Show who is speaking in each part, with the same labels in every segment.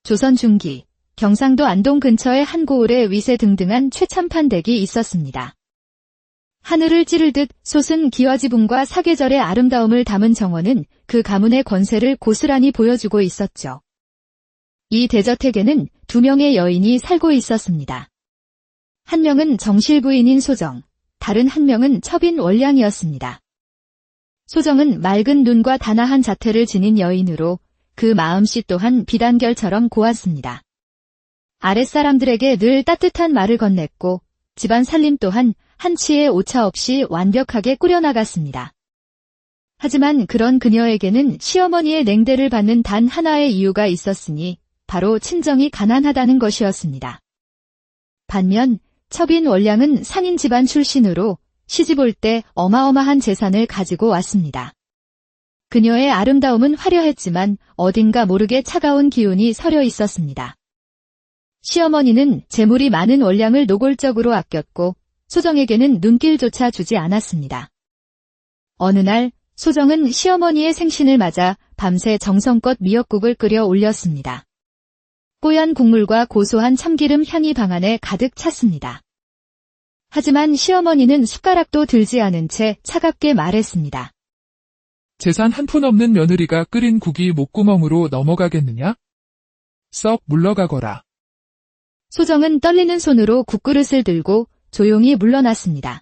Speaker 1: 조선 중기, 경상도 안동 근처의 한 고을에 위세등등한 최참판 댁이 있었습니다. 하늘을 찌를 듯 솟은 기와지붕과 사계절의 아름다움을 담은 정원은 그 가문의 권세를 고스란히 보여주고 있었죠. 이 대저택에는 2명의 여인이 살고 있었습니다. 한 명은 정실 부인인 소정, 다른 한 명은 첩인 월량이었습니다. 소정은 맑은 눈과 단아한 자태를 지닌 여인으로 그 마음씨 또한 비단결처럼 고왔습니다. 아랫사람들에게 늘 따뜻한 말을 건넸고 집안 살림 또한 한치의 오차 없이 완벽하게 꾸려나갔습니다. 하지만 그런 그녀에게는 시어머니의 냉대를 받는 단 하나의 이유가 있었으니 바로 친정이 가난하다는 것이었습니다. 반면 첩인 월량은 상인 집안 출신으로 시집 올 때 어마어마한 재산을 가지고 왔습니다. 그녀의 아름다움은 화려했지만 어딘가 모르게 차가운 기운이 서려 있었습니다. 시어머니는 재물이 많은 월량을 노골적으로 아꼈고 소정에게는 눈길조차 주지 않았습니다. 어느 날 소정은 시어머니의 생신을 맞아 밤새 정성껏 미역국을 끓여 올렸습니다. 뽀얀 국물과 고소한 참기름 향이 방 안에 가득 찼습니다. 하지만 시어머니는 숟가락도 들지 않은 채 차갑게 말했습니다.
Speaker 2: 재산 한 푼 없는 며느리가 끓인 국이 목구멍으로 넘어가겠느냐? 썩 물러가거라.
Speaker 1: 소정은 떨리는 손으로 국그릇을 들고 조용히 물러났습니다.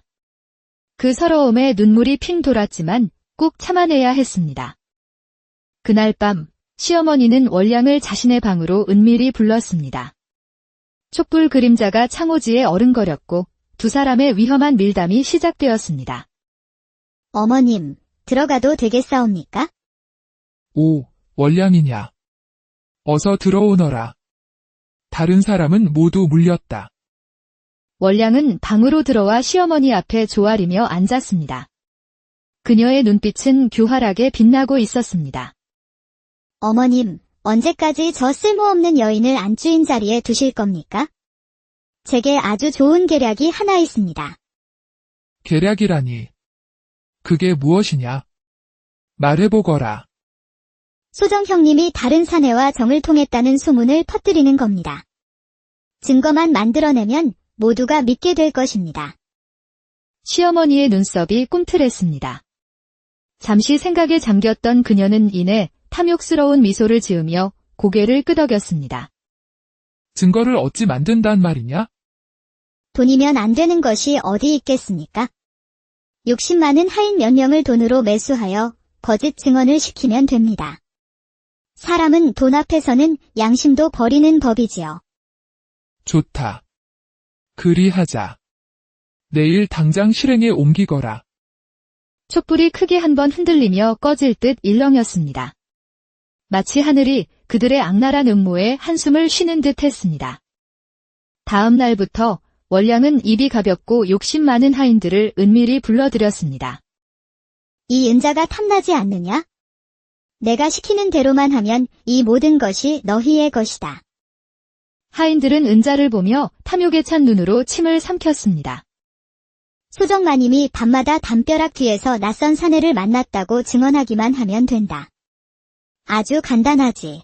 Speaker 1: 그 서러움에 눈물이 핑 돌았지만 꾹 참아내야 했습니다. 그날 밤 시어머니는 월량을 자신의 방으로 은밀히 불렀습니다. 촛불 그림자가 창호지에 어른거렸고 두 사람의 위험한 밀담이 시작되었습니다.
Speaker 3: 어머님, 들어가도 되겠사옵니까?
Speaker 2: 오, 월량이냐. 어서 들어오너라. 다른 사람은 모두 물렸다.
Speaker 1: 월량은 방으로 들어와 시어머니 앞에 조아리며 앉았습니다. 그녀의 눈빛은 교활하게 빛나고 있었습니다.
Speaker 3: 어머님, 언제까지 저 쓸모없는 여인을 안주인 자리에 두실 겁니까? 제게 아주 좋은 계략이 하나 있습니다.
Speaker 2: 계략이라니. 그게 무엇이냐? 말해보거라.
Speaker 3: 소정 형님이 다른 사내와 정을 통했다는 소문을 퍼뜨리는 겁니다. 증거만 만들어내면 모두가 믿게 될 것입니다.
Speaker 1: 시어머니의 눈썹이 꿈틀했습니다. 잠시 생각에 잠겼던 그녀는 이내 탐욕스러운 미소를 지으며 고개를 끄덕였습니다.
Speaker 2: 증거를 어찌 만든단 말이냐?
Speaker 3: 돈이면 안 되는 것이 어디 있겠습니까? 욕심 많은 하인 몇 명을 돈으로 매수하여 거짓 증언을 시키면 됩니다. 사람은 돈 앞에서는 양심도 버리는 법이지요.
Speaker 2: 좋다. 그리하자. 내일 당장 실행에 옮기거라.
Speaker 1: 촛불이 크게 한번 흔들리며 꺼질 듯 일렁였습니다. 마치 하늘이 그들의 악랄한 음모에 한숨을 쉬는 듯 했습니다. 다음 날부터 월량은 입이 가볍고 욕심 많은 하인들을 은밀히 불러들였습니다.
Speaker 3: 이 은자가 탐나지 않느냐? 내가 시키는 대로만 하면 이 모든 것이 너희의 것이다.
Speaker 1: 하인들은 은자를 보며 탐욕에 찬 눈으로 침을 삼켰습니다.
Speaker 3: 소정마님이 밤마다 담벼락 뒤에서 낯선 사내를 만났다고 증언하기만 하면 된다. 아주 간단하지.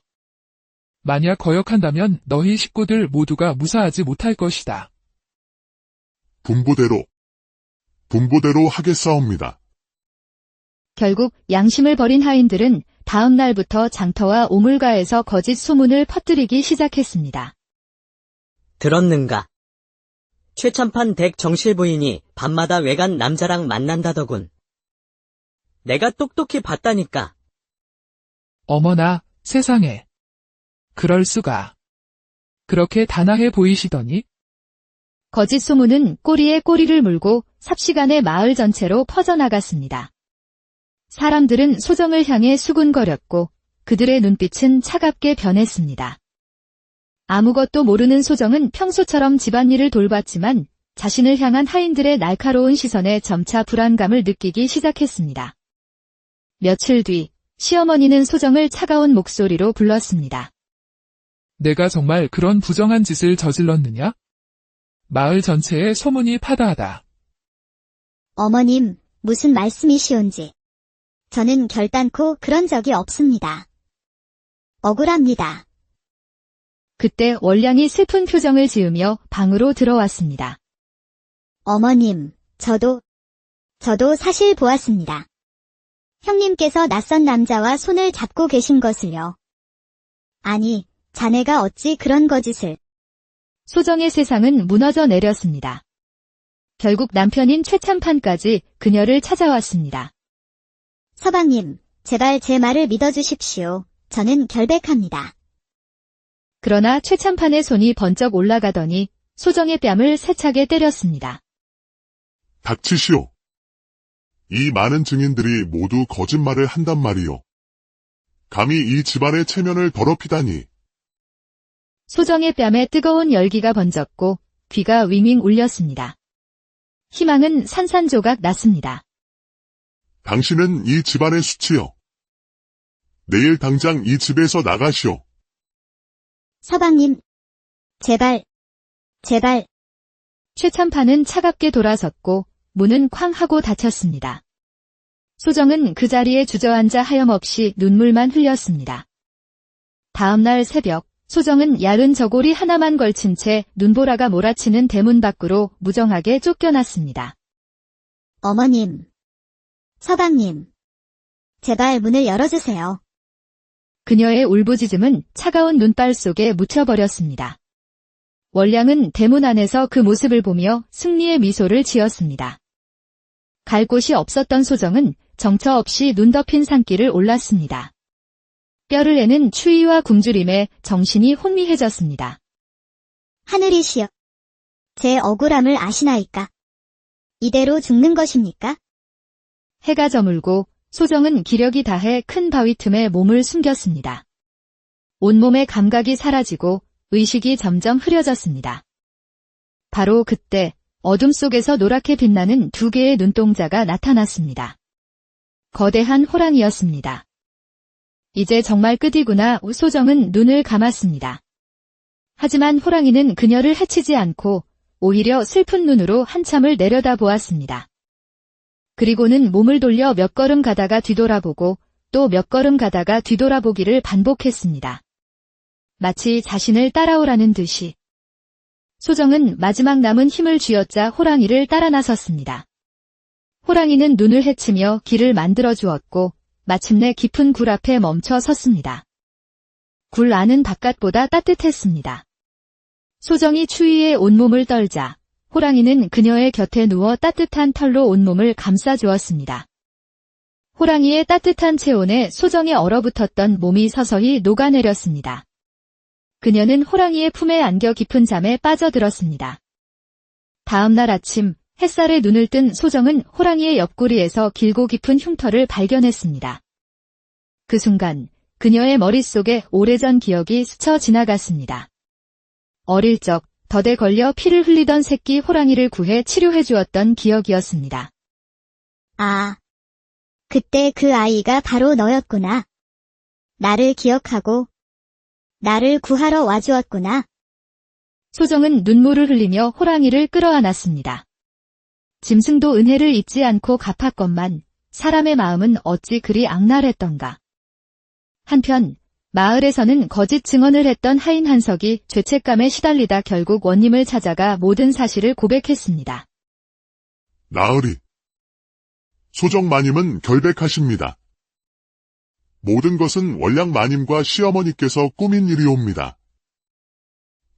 Speaker 2: 만약 거역한다면 너희 식구들 모두가 무사하지 못할 것이다.
Speaker 4: 분부대로 하겠사옵니다.
Speaker 1: 결국 양심을 버린 하인들은 다음 날부터 장터와 오물가에서 거짓 소문을 퍼뜨리기 시작했습니다.
Speaker 5: 들었는가? 최참판 댁 정실 부인이 밤마다 외간 남자랑 만난다더군. 내가 똑똑히 봤다니까.
Speaker 2: 어머나, 세상에. 그럴 수가. 그렇게 단아해 보이시더니?
Speaker 1: 거짓 소문은 꼬리에 꼬리를 물고 삽시간에 마을 전체로 퍼져나갔습니다. 사람들은 소정을 향해 수군거렸고 그들의 눈빛은 차갑게 변했습니다. 아무것도 모르는 소정은 평소처럼 집안일을 돌봤지만 자신을 향한 하인들의 날카로운 시선에 점차 불안감을 느끼기 시작했습니다. 며칠 뒤 시어머니는 소정을 차가운 목소리로 불렀습니다.
Speaker 2: 내가 정말 그런 부정한 짓을 저질렀느냐? 마을 전체에 소문이 파다하다.
Speaker 3: 어머님, 무슨 말씀이시온지. 저는 결단코 그런 적이 없습니다. 억울합니다.
Speaker 1: 그때 원량이 슬픈 표정을 지으며 방으로 들어왔습니다.
Speaker 3: 어머님, 저도 사실 보았습니다. 형님께서 낯선 남자와 손을 잡고 계신 것을요. 아니, 자네가 어찌 그런 거짓을.
Speaker 1: 소정의 세상은 무너져 내렸습니다. 결국 남편인 최참판까지 그녀를 찾아왔습니다.
Speaker 3: 서방님, 제발 제 말을 믿어주십시오. 저는 결백합니다.
Speaker 1: 그러나 최참판의 손이 번쩍 올라가더니 소정의 뺨을 세차게 때렸습니다.
Speaker 4: 닥치시오. 이 많은 증인들이 모두 거짓말을 한단 말이오. 감히 이 집안의 체면을 더럽히다니.
Speaker 1: 소정의 뺨에 뜨거운 열기가 번졌고 귀가 윙윙 울렸습니다. 희망은 산산조각 났습니다.
Speaker 4: 당신은 이 집안의 수치요. 내일 당장 이 집에서 나가시오.
Speaker 3: 서방님, 제발.
Speaker 1: 최참판은 차갑게 돌아섰고 문은 쾅 하고 닫혔습니다. 소정은 그 자리에 주저앉아 하염없이 눈물만 흘렸습니다. 다음날 새벽, 소정은 얇은 저고리 하나만 걸친 채 눈보라가 몰아치는 대문 밖으로 무정하게 쫓겨났습니다.
Speaker 3: 어머님, 서방님, 제발 문을 열어주세요.
Speaker 1: 그녀의 울부짖음은 차가운 눈발 속에 묻혀버렸습니다. 원량은 대문 안에서 그 모습을 보며 승리의 미소를 지었습니다. 갈 곳이 없었던 소정은 정처 없이 눈 덮인 산길을 올랐습니다. 뼈를 내는 추위와 굶주림에 정신이 혼미해졌습니다.
Speaker 3: 하늘이시여, 제 억울함을 아시나이까? 이대로 죽는 것입니까?
Speaker 1: 해가 저물고 소정은 기력이 다해 큰 바위 틈에 몸을 숨겼습니다. 온몸의 감각이 사라지고 의식이 점점 흐려졌습니다. 바로 그때 어둠 속에서 노랗게 빛나는 두 개의 눈동자가 나타났습니다. 거대한 호랑이였습니다. 이제 정말 끝이구나. 소정은 눈을 감았습니다. 하지만 호랑이는 그녀를 해치지 않고 오히려 슬픈 눈으로 한참을 내려다보았습니다. 그리고는 몸을 돌려 몇 걸음 가다가 뒤돌아보고 또 몇 걸음 가다가 뒤돌아보기를 반복했습니다. 마치 자신을 따라오라는 듯이. 소정은 마지막 남은 힘을 쥐어짜 호랑이를 따라 나섰습니다. 호랑이는 눈을 헤치며 길을 만들어 주었고 마침내 깊은 굴 앞에 멈춰 섰습니다. 굴 안은 바깥보다 따뜻했습니다. 소정이 추위에 온몸을 떨자 호랑이는 그녀의 곁에 누워 따뜻한 털로 온몸을 감싸주었습니다. 호랑이의 따뜻한 체온에 소정에 얼어붙었던 몸이 서서히 녹아내렸습니다. 그녀는 호랑이의 품에 안겨 깊은 잠에 빠져들었습니다. 다음 날 아침 햇살에 눈을 뜬 소정은 호랑이의 옆구리에서 길고 깊은 흉터를 발견했습니다. 그 순간 그녀의 머릿속에 오래전 기억이 스쳐 지나갔습니다. 어릴 적 덫에 걸려 피를 흘리던 새끼 호랑이를 구해 치료해 주었던 기억이었습니다.
Speaker 3: 아, 그때 그 아이가 바로 너였구나. 나를 기억하고 나를 구하러 와주었구나.
Speaker 1: 소정은 눈물을 흘리며 호랑이를 끌어안았습니다. 짐승도 은혜를 잊지 않고 갚았건만 사람의 마음은 어찌 그리 악랄했던가. 한편 마을에서는 거짓 증언을 했던 하인 한석이 죄책감에 시달리다 결국 원님을 찾아가 모든 사실을 고백했습니다.
Speaker 4: 나으리. 소정 마님은 결백하십니다. 모든 것은 원량 마님과 시어머니께서 꾸민 일이옵니다.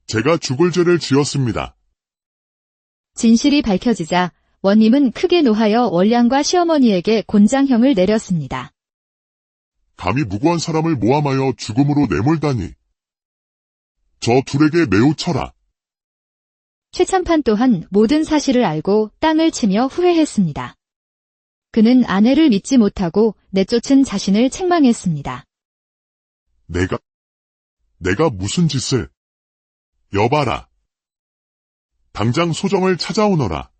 Speaker 4: 제가 죽을 죄를 지었습니다.
Speaker 1: 진실이 밝혀지자 원님은 크게 노하여 원량과 시어머니에게 곤장형을 내렸습니다.
Speaker 4: 감히 무고한 사람을 모함하여 죽음으로 내몰다니. 저 둘에게 매우 쳐라.
Speaker 1: 최참판 또한 모든 사실을 알고 땅을 치며 후회했습니다. 그는 아내를 믿지 못하고 내쫓은 자신을 책망했습니다.
Speaker 4: 내가 무슨 짓을. 여봐라. 당장 소정을 찾아오너라.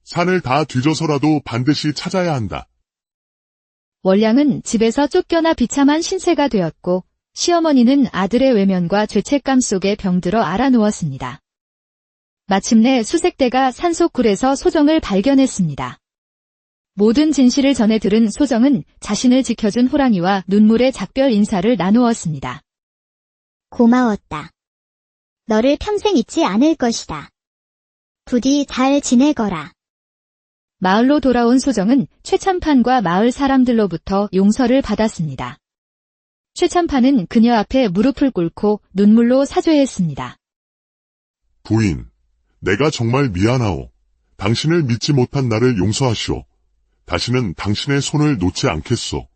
Speaker 4: 산을 다 뒤져서라도 반드시 찾아야 한다.
Speaker 1: 원량은 집에서 쫓겨나 비참한 신세가 되었고 시어머니는 아들의 외면과 죄책감 속에 병들어 앓아누웠습니다. 마침내 수색대가 산속굴에서 소정을 발견했습니다. 모든 진실을 전해 들은 소정은 자신을 지켜준 호랑이와 눈물의 작별 인사를 나누었습니다.
Speaker 3: 고마웠다. 너를 평생 잊지 않을 것이다. 부디 잘 지내거라.
Speaker 1: 마을로 돌아온 소정은 최참판과 마을 사람들로부터 용서를 받았습니다. 최참판은 그녀 앞에 무릎을 꿇고 눈물로 사죄했습니다.
Speaker 4: 부인, 내가 정말 미안하오. 당신을 믿지 못한 나를 용서하시오. 다시는 당신의 손을 놓지 않겠소.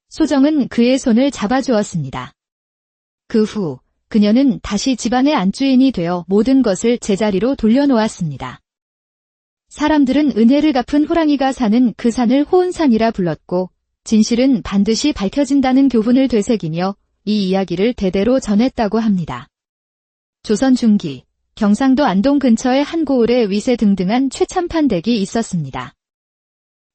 Speaker 1: 소정은 그의 손을 잡아주었습니다. 그 후 그녀는 다시 집안의 안주인이 되어 모든 것을 제자리로 돌려놓았습니다. 사람들은 은혜를 갚은 호랑이가 사는 그 산을 호은산이라 불렀고 진실은 반드시 밝혀진다는 교훈을 되새기며 이 이야기를 대대로 전했다고 합니다. 조선 중기 경상도 안동 근처에 한 고을에 위세등등한 최참판 댁이 있었습니다.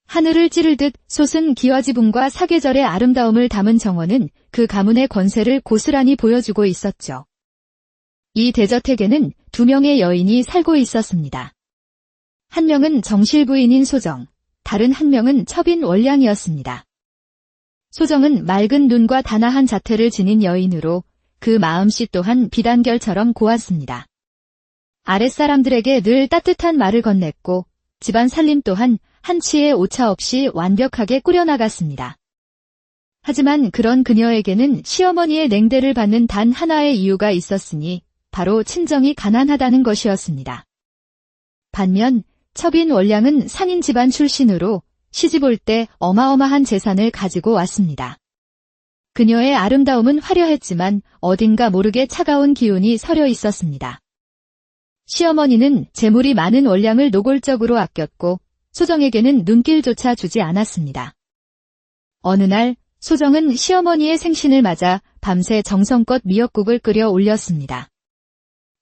Speaker 1: 하늘을 찌를 듯 솟은 기와지붕과 사계절의 아름다움을 담은 정원은 그 가문의 권세를 고스란히 보여주고 있었죠. 이 대저택에는 2명의 여인이 살고 있었습니다. 한 명은 정실 부인인 소정, 다른 한 명은 첩인 월량이었습니다. 소정은 맑은 눈과 단아한 자태를 지닌 여인으로 그 마음씨 또한 비단결처럼 고왔습니다. 아랫사람들에게 늘 따뜻한 말을 건넸고 집안 살림 또한 한치의 오차 없이 완벽하게 꾸려나갔습니다. 하지만 그런 그녀에게는 시어머니의 냉대를 받는 단 하나의 이유가 있었으니 바로 친정이 가난하다는 것이었습니다. 반면 첩인 월량은 상인 집안 출신으로 시집 올 때 어마어마한 재산을 가지고 왔습니다. 그녀의 아름다움은 화려했지만 어딘가 모르게 차가운 기운이 서려 있었습니다. 시어머니는 재물이 많은 월량을 노골적으로 아꼈고 소정에게는 눈길조차 주지 않았습니다. 어느 날 소정은 시어머니의 생신을 맞아 밤새 정성껏 미역국을 끓여 올렸습니다.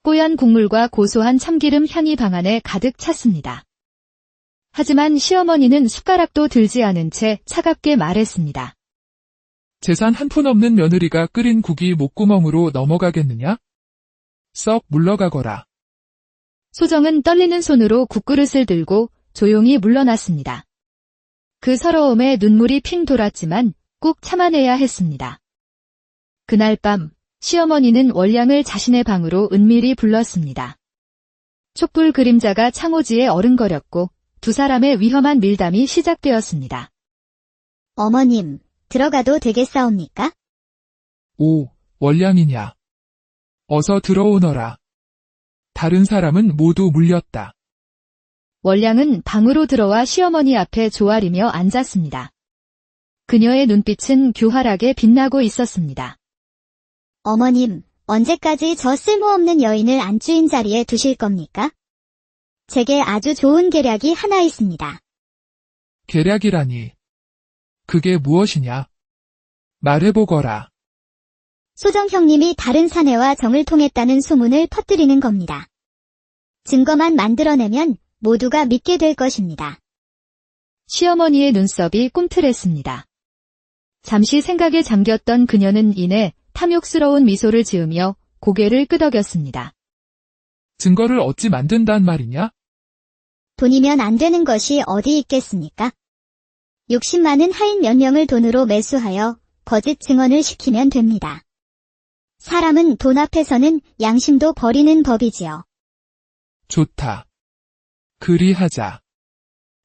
Speaker 1: 뽀얀 국물과 고소한 참기름 향이 방 안에 가득 찼습니다. 하지만 시어머니는 숟가락도 들지 않은 채 차갑게 말했습니다.
Speaker 2: 재산 한 푼 없는 며느리가 끓인 국이 목구멍으로 넘어가겠느냐? 썩 물러가거라.
Speaker 1: 소정은 떨리는 손으로 국그릇을 들고 조용히 물러났습니다. 그 서러움에 눈물이 핑 돌았지만 꾹 참아내야 했습니다. 그날 밤 시어머니는 월량을 자신의 방으로 은밀히 불렀습니다. 촛불 그림자가 창호지에 어른거렸고 두 사람의 위험한 밀담이 시작되었습니다.
Speaker 3: 어머님, 들어가도 되겠사옵니까?
Speaker 2: 오, 월량이냐. 어서 들어오너라. 다른 사람은 모두 물렸다.
Speaker 1: 월량은 방으로 들어와 시어머니 앞에 조아리며 앉았습니다. 그녀의 눈빛은 교활하게 빛나고 있었습니다.
Speaker 3: 어머님, 언제까지 저 쓸모없는 여인을 안주인 자리에 두실 겁니까? 제게 아주 좋은 계략이 하나 있습니다.
Speaker 2: 계략이라니. 그게 무엇이냐? 말해보거라.
Speaker 3: 소정 형님이 다른 사내와 정을 통했다는 소문을 퍼뜨리는 겁니다. 증거만 만들어내면 모두가 믿게 될 것입니다.
Speaker 1: 시어머니의 눈썹이 꿈틀했습니다. 잠시 생각에 잠겼던 그녀는 이내 탐욕스러운 미소를 지으며 고개를 끄덕였습니다.
Speaker 2: 증거를 어찌 만든단 말이냐?
Speaker 3: 돈이면 안 되는 것이 어디 있겠습니까? 욕심 많은 하인 몇 명을 돈으로 매수하여 거짓 증언을 시키면 됩니다. 사람은 돈 앞에서는 양심도 버리는 법이지요.
Speaker 2: 좋다. 그리하자.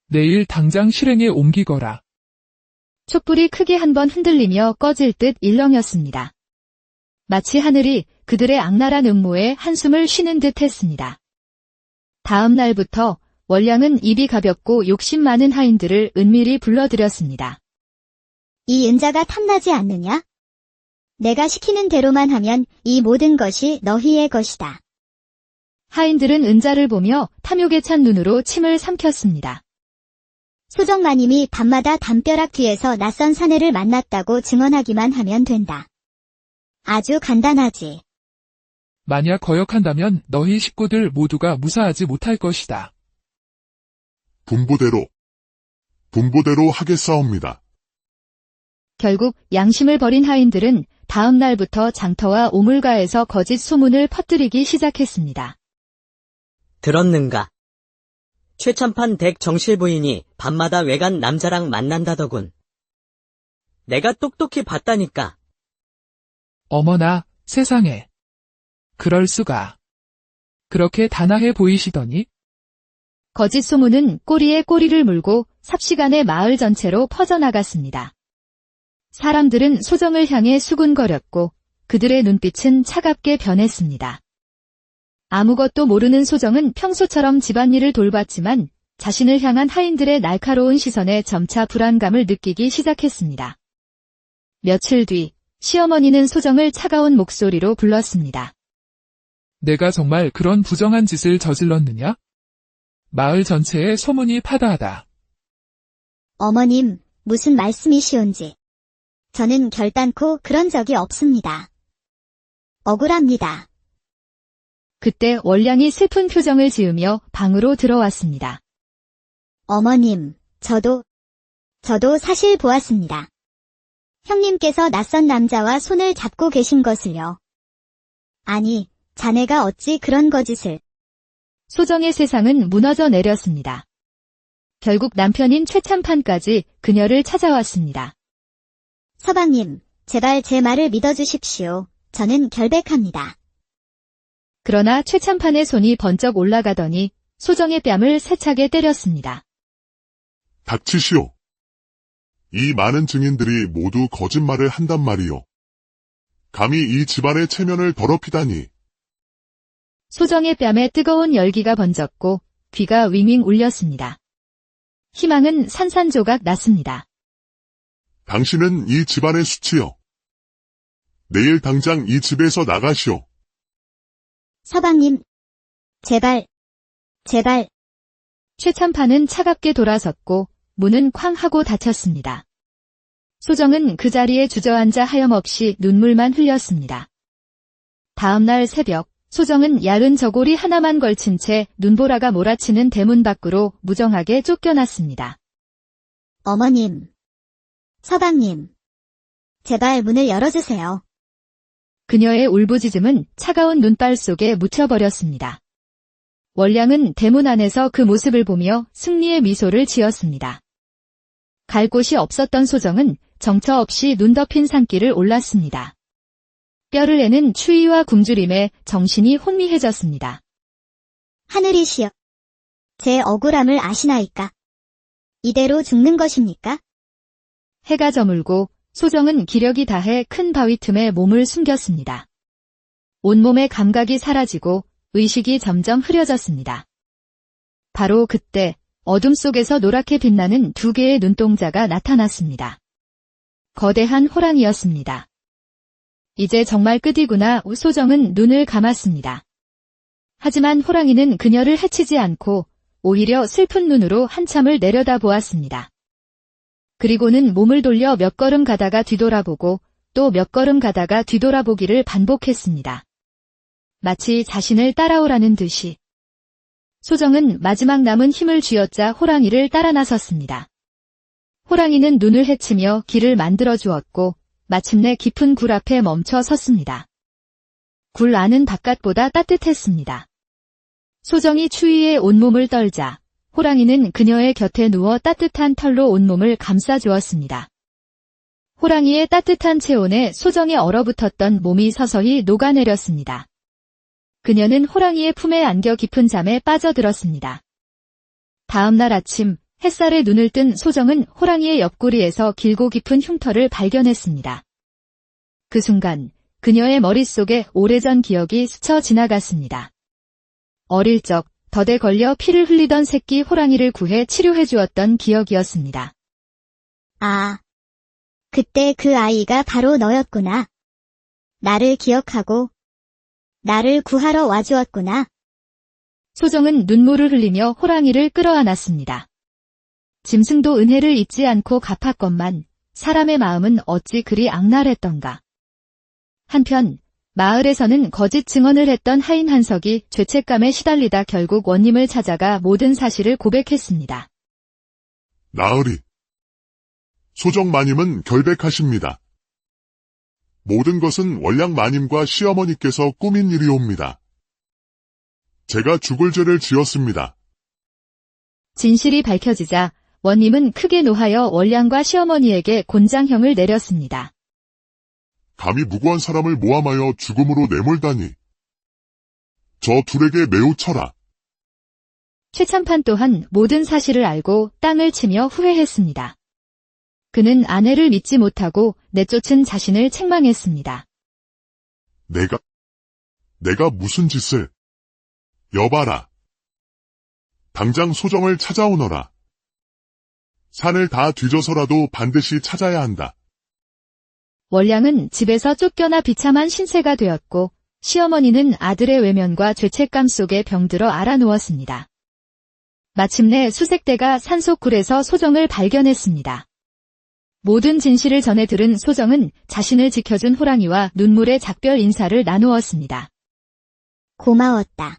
Speaker 2: 내일 당장 실행에 옮기거라.
Speaker 1: 촛불이 크게 한번 흔들리며 꺼질 듯 일렁였습니다. 마치 하늘이 그들의 악랄한 음모에 한숨을 쉬는 듯 했습니다. 다음 날부터 월량은 입이 가볍고 욕심 많은 하인들을 은밀히 불러들였습니다.
Speaker 3: 이 은자가 탐나지 않느냐? 내가 시키는 대로만 하면 이 모든 것이 너희의 것이다.
Speaker 1: 하인들은 은자를 보며 탐욕에 찬 눈으로 침을 삼켰습니다.
Speaker 3: 소정마님이 밤마다 담벼락 뒤에서 낯선 사내를 만났다고 증언하기만 하면 된다. 아주 간단하지.
Speaker 2: 만약 거역한다면 너희 식구들 모두가 무사하지 못할 것이다.
Speaker 4: 분보대로 하겠사옵니다.
Speaker 1: 결국 양심을 버린 하인들은 다음 날부터 장터와 오물가에서 거짓 소문을 퍼뜨리기 시작했습니다.
Speaker 5: 들었는가? 최참판 댁 정실 부인이 밤마다 외간 남자랑 만난다더군. 내가 똑똑히 봤다니까.
Speaker 2: 어머나, 세상에. 그럴 수가. 그렇게 단아해 보이시더니
Speaker 1: 거짓 소문은 꼬리에 꼬리를 물고 삽시간에 마을 전체로 퍼져나갔습니다. 사람들은 소정을 향해 수군거렸고 그들의 눈빛은 차갑게 변했습니다. 아무것도 모르는 소정은 평소처럼 집안일을 돌봤지만 자신을 향한 하인들의 날카로운 시선에 점차 불안감을 느끼기 시작했습니다. 며칠 뒤 시어머니는 소정을 차가운 목소리로 불렀습니다.
Speaker 2: 내가 정말 그런 부정한 짓을 저질렀느냐? 마을 전체에 소문이 파다하다.
Speaker 3: 어머님, 무슨 말씀이시온지. 저는 결단코 그런 적이 없습니다. 억울합니다.
Speaker 1: 그때 원량이 슬픈 표정을 지으며 방으로 들어왔습니다.
Speaker 3: 어머님, 저도 사실 보았습니다. 형님께서 낯선 남자와 손을 잡고 계신 것을요. 아니, 자네가 어찌 그런 거짓을.
Speaker 1: 소정의 세상은 무너져 내렸습니다. 결국 남편인 최참판까지 그녀를 찾아왔습니다.
Speaker 3: 서방님, 제발 제 말을 믿어주십시오. 저는 결백합니다.
Speaker 1: 그러나 최참판의 손이 번쩍 올라가더니 소정의 뺨을 세차게 때렸습니다.
Speaker 4: 닥치시오. 이 많은 증인들이 모두 거짓말을 한단 말이오. 감히 이 집안의 체면을 더럽히다니.
Speaker 1: 소정의 뺨에 뜨거운 열기가 번졌고 귀가 윙윙 울렸습니다. 희망은 산산조각 났습니다.
Speaker 4: 당신은 이 집안의 수치요. 내일 당장 이 집에서 나가시오.
Speaker 3: 서방님, 제발.
Speaker 1: 최참판은 차갑게 돌아섰고 문은 쾅 하고 닫혔습니다. 소정은 그 자리에 주저앉아 하염없이 눈물만 흘렸습니다. 다음 날 새벽, 소정은 얇은 저고리 하나만 걸친 채 눈보라가 몰아치는 대문 밖으로 무정하게 쫓겨났습니다.
Speaker 3: 어머님, 서방님, 제발 문을 열어주세요.
Speaker 1: 그녀의 울부짖음은 차가운 눈발 속에 묻혀버렸습니다. 원량은 대문 안에서 그 모습을 보며 승리의 미소를 지었습니다. 갈 곳이 없었던 소정은 정처 없이 눈 덮인 산길을 올랐습니다. 뼈를 내는 추위와 굶주림에 정신이 혼미해졌습니다.
Speaker 3: 하늘이시여, 제 억울함을 아시나이까? 이대로 죽는 것입니까?
Speaker 1: 해가 저물고 소정은 기력이 다해 큰 바위 틈에 몸을 숨겼습니다. 온몸의 감각이 사라지고 의식이 점점 흐려졌습니다. 바로 그때 어둠 속에서 노랗게 빛나는 두 개의 눈동자가 나타났습니다. 거대한 호랑이였습니다. 이제 정말 끝이구나. 소정은 눈을 감았습니다. 하지만 호랑이는 그녀를 해치지 않고 오히려 슬픈 눈으로 한참을 내려다보았습니다. 그리고는 몸을 돌려 몇 걸음 가다가 뒤돌아보고 또 몇 걸음 가다가 뒤돌아보기를 반복했습니다. 마치 자신을 따라오라는 듯이. 소정은 마지막 남은 힘을 쥐어짜 호랑이를 따라 나섰습니다. 호랑이는 눈을 헤치며 길을 만들어 주었고 마침내 깊은 굴 앞에 멈춰 섰습니다. 굴 안은 바깥보다 따뜻했습니다. 소정이 추위에 온몸을 떨자 호랑이는 그녀의 곁에 누워 따뜻한 털로 온몸을 감싸주었습니다. 호랑이의 따뜻한 체온에 소정에 얼어붙었던 몸이 서서히 녹아내렸습니다. 그녀는 호랑이의 품에 안겨 깊은 잠에 빠져들었습니다. 다음 날 아침 햇살에 눈을 뜬 소정은 호랑이의 옆구리에서 길고 깊은 흉터를 발견했습니다. 그 순간 그녀의 머릿속에 오래전 기억이 스쳐 지나갔습니다. 어릴 적 덫에 걸려 피를 흘리던 새끼 호랑이를 구해 치료해 주었던 기억이었습니다.
Speaker 3: 아, 그때 그 아이가 바로 너였구나. 나를 기억하고 나를 구하러 와주었구나.
Speaker 1: 소정은 눈물을 흘리며 호랑이를 끌어안았습니다. 짐승도 은혜를 잊지 않고 갚았건만 사람의 마음은 어찌 그리 악랄했던가. 한편 마을에서는 거짓 증언을 했던 하인 한석이 죄책감에 시달리다 결국 원님을 찾아가 모든 사실을 고백했습니다.
Speaker 4: 나으리. 소정 마님은 결백하십니다. 모든 것은 원량 마님과 시어머니께서 꾸민 일이옵니다. 제가 죽을 죄를 지었습니다.
Speaker 1: 진실이 밝혀지자 원님은 크게 노하여 원량과 시어머니에게 곤장형을 내렸습니다.
Speaker 4: 감히 무고한 사람을 모함하여 죽음으로 내몰다니. 저 둘에게 매우 쳐라.
Speaker 1: 최참판 또한 모든 사실을 알고 땅을 치며 후회했습니다. 그는 아내를 믿지 못하고 내쫓은 자신을 책망했습니다.
Speaker 4: 내가 무슨 짓을. 여봐라. 당장 소정을 찾아오너라. 산을 다 뒤져서라도 반드시 찾아야 한다.
Speaker 1: 월량은 집에서 쫓겨나 비참한 신세가 되었고 시어머니는 아들의 외면과 죄책감 속에 병들어 앓아누웠습니다. 마침내 수색대가 산속굴에서 소정을 발견했습니다. 모든 진실을 전해 들은 소정은 자신을 지켜준 호랑이와 눈물의 작별 인사를 나누었습니다.
Speaker 3: 고마웠다.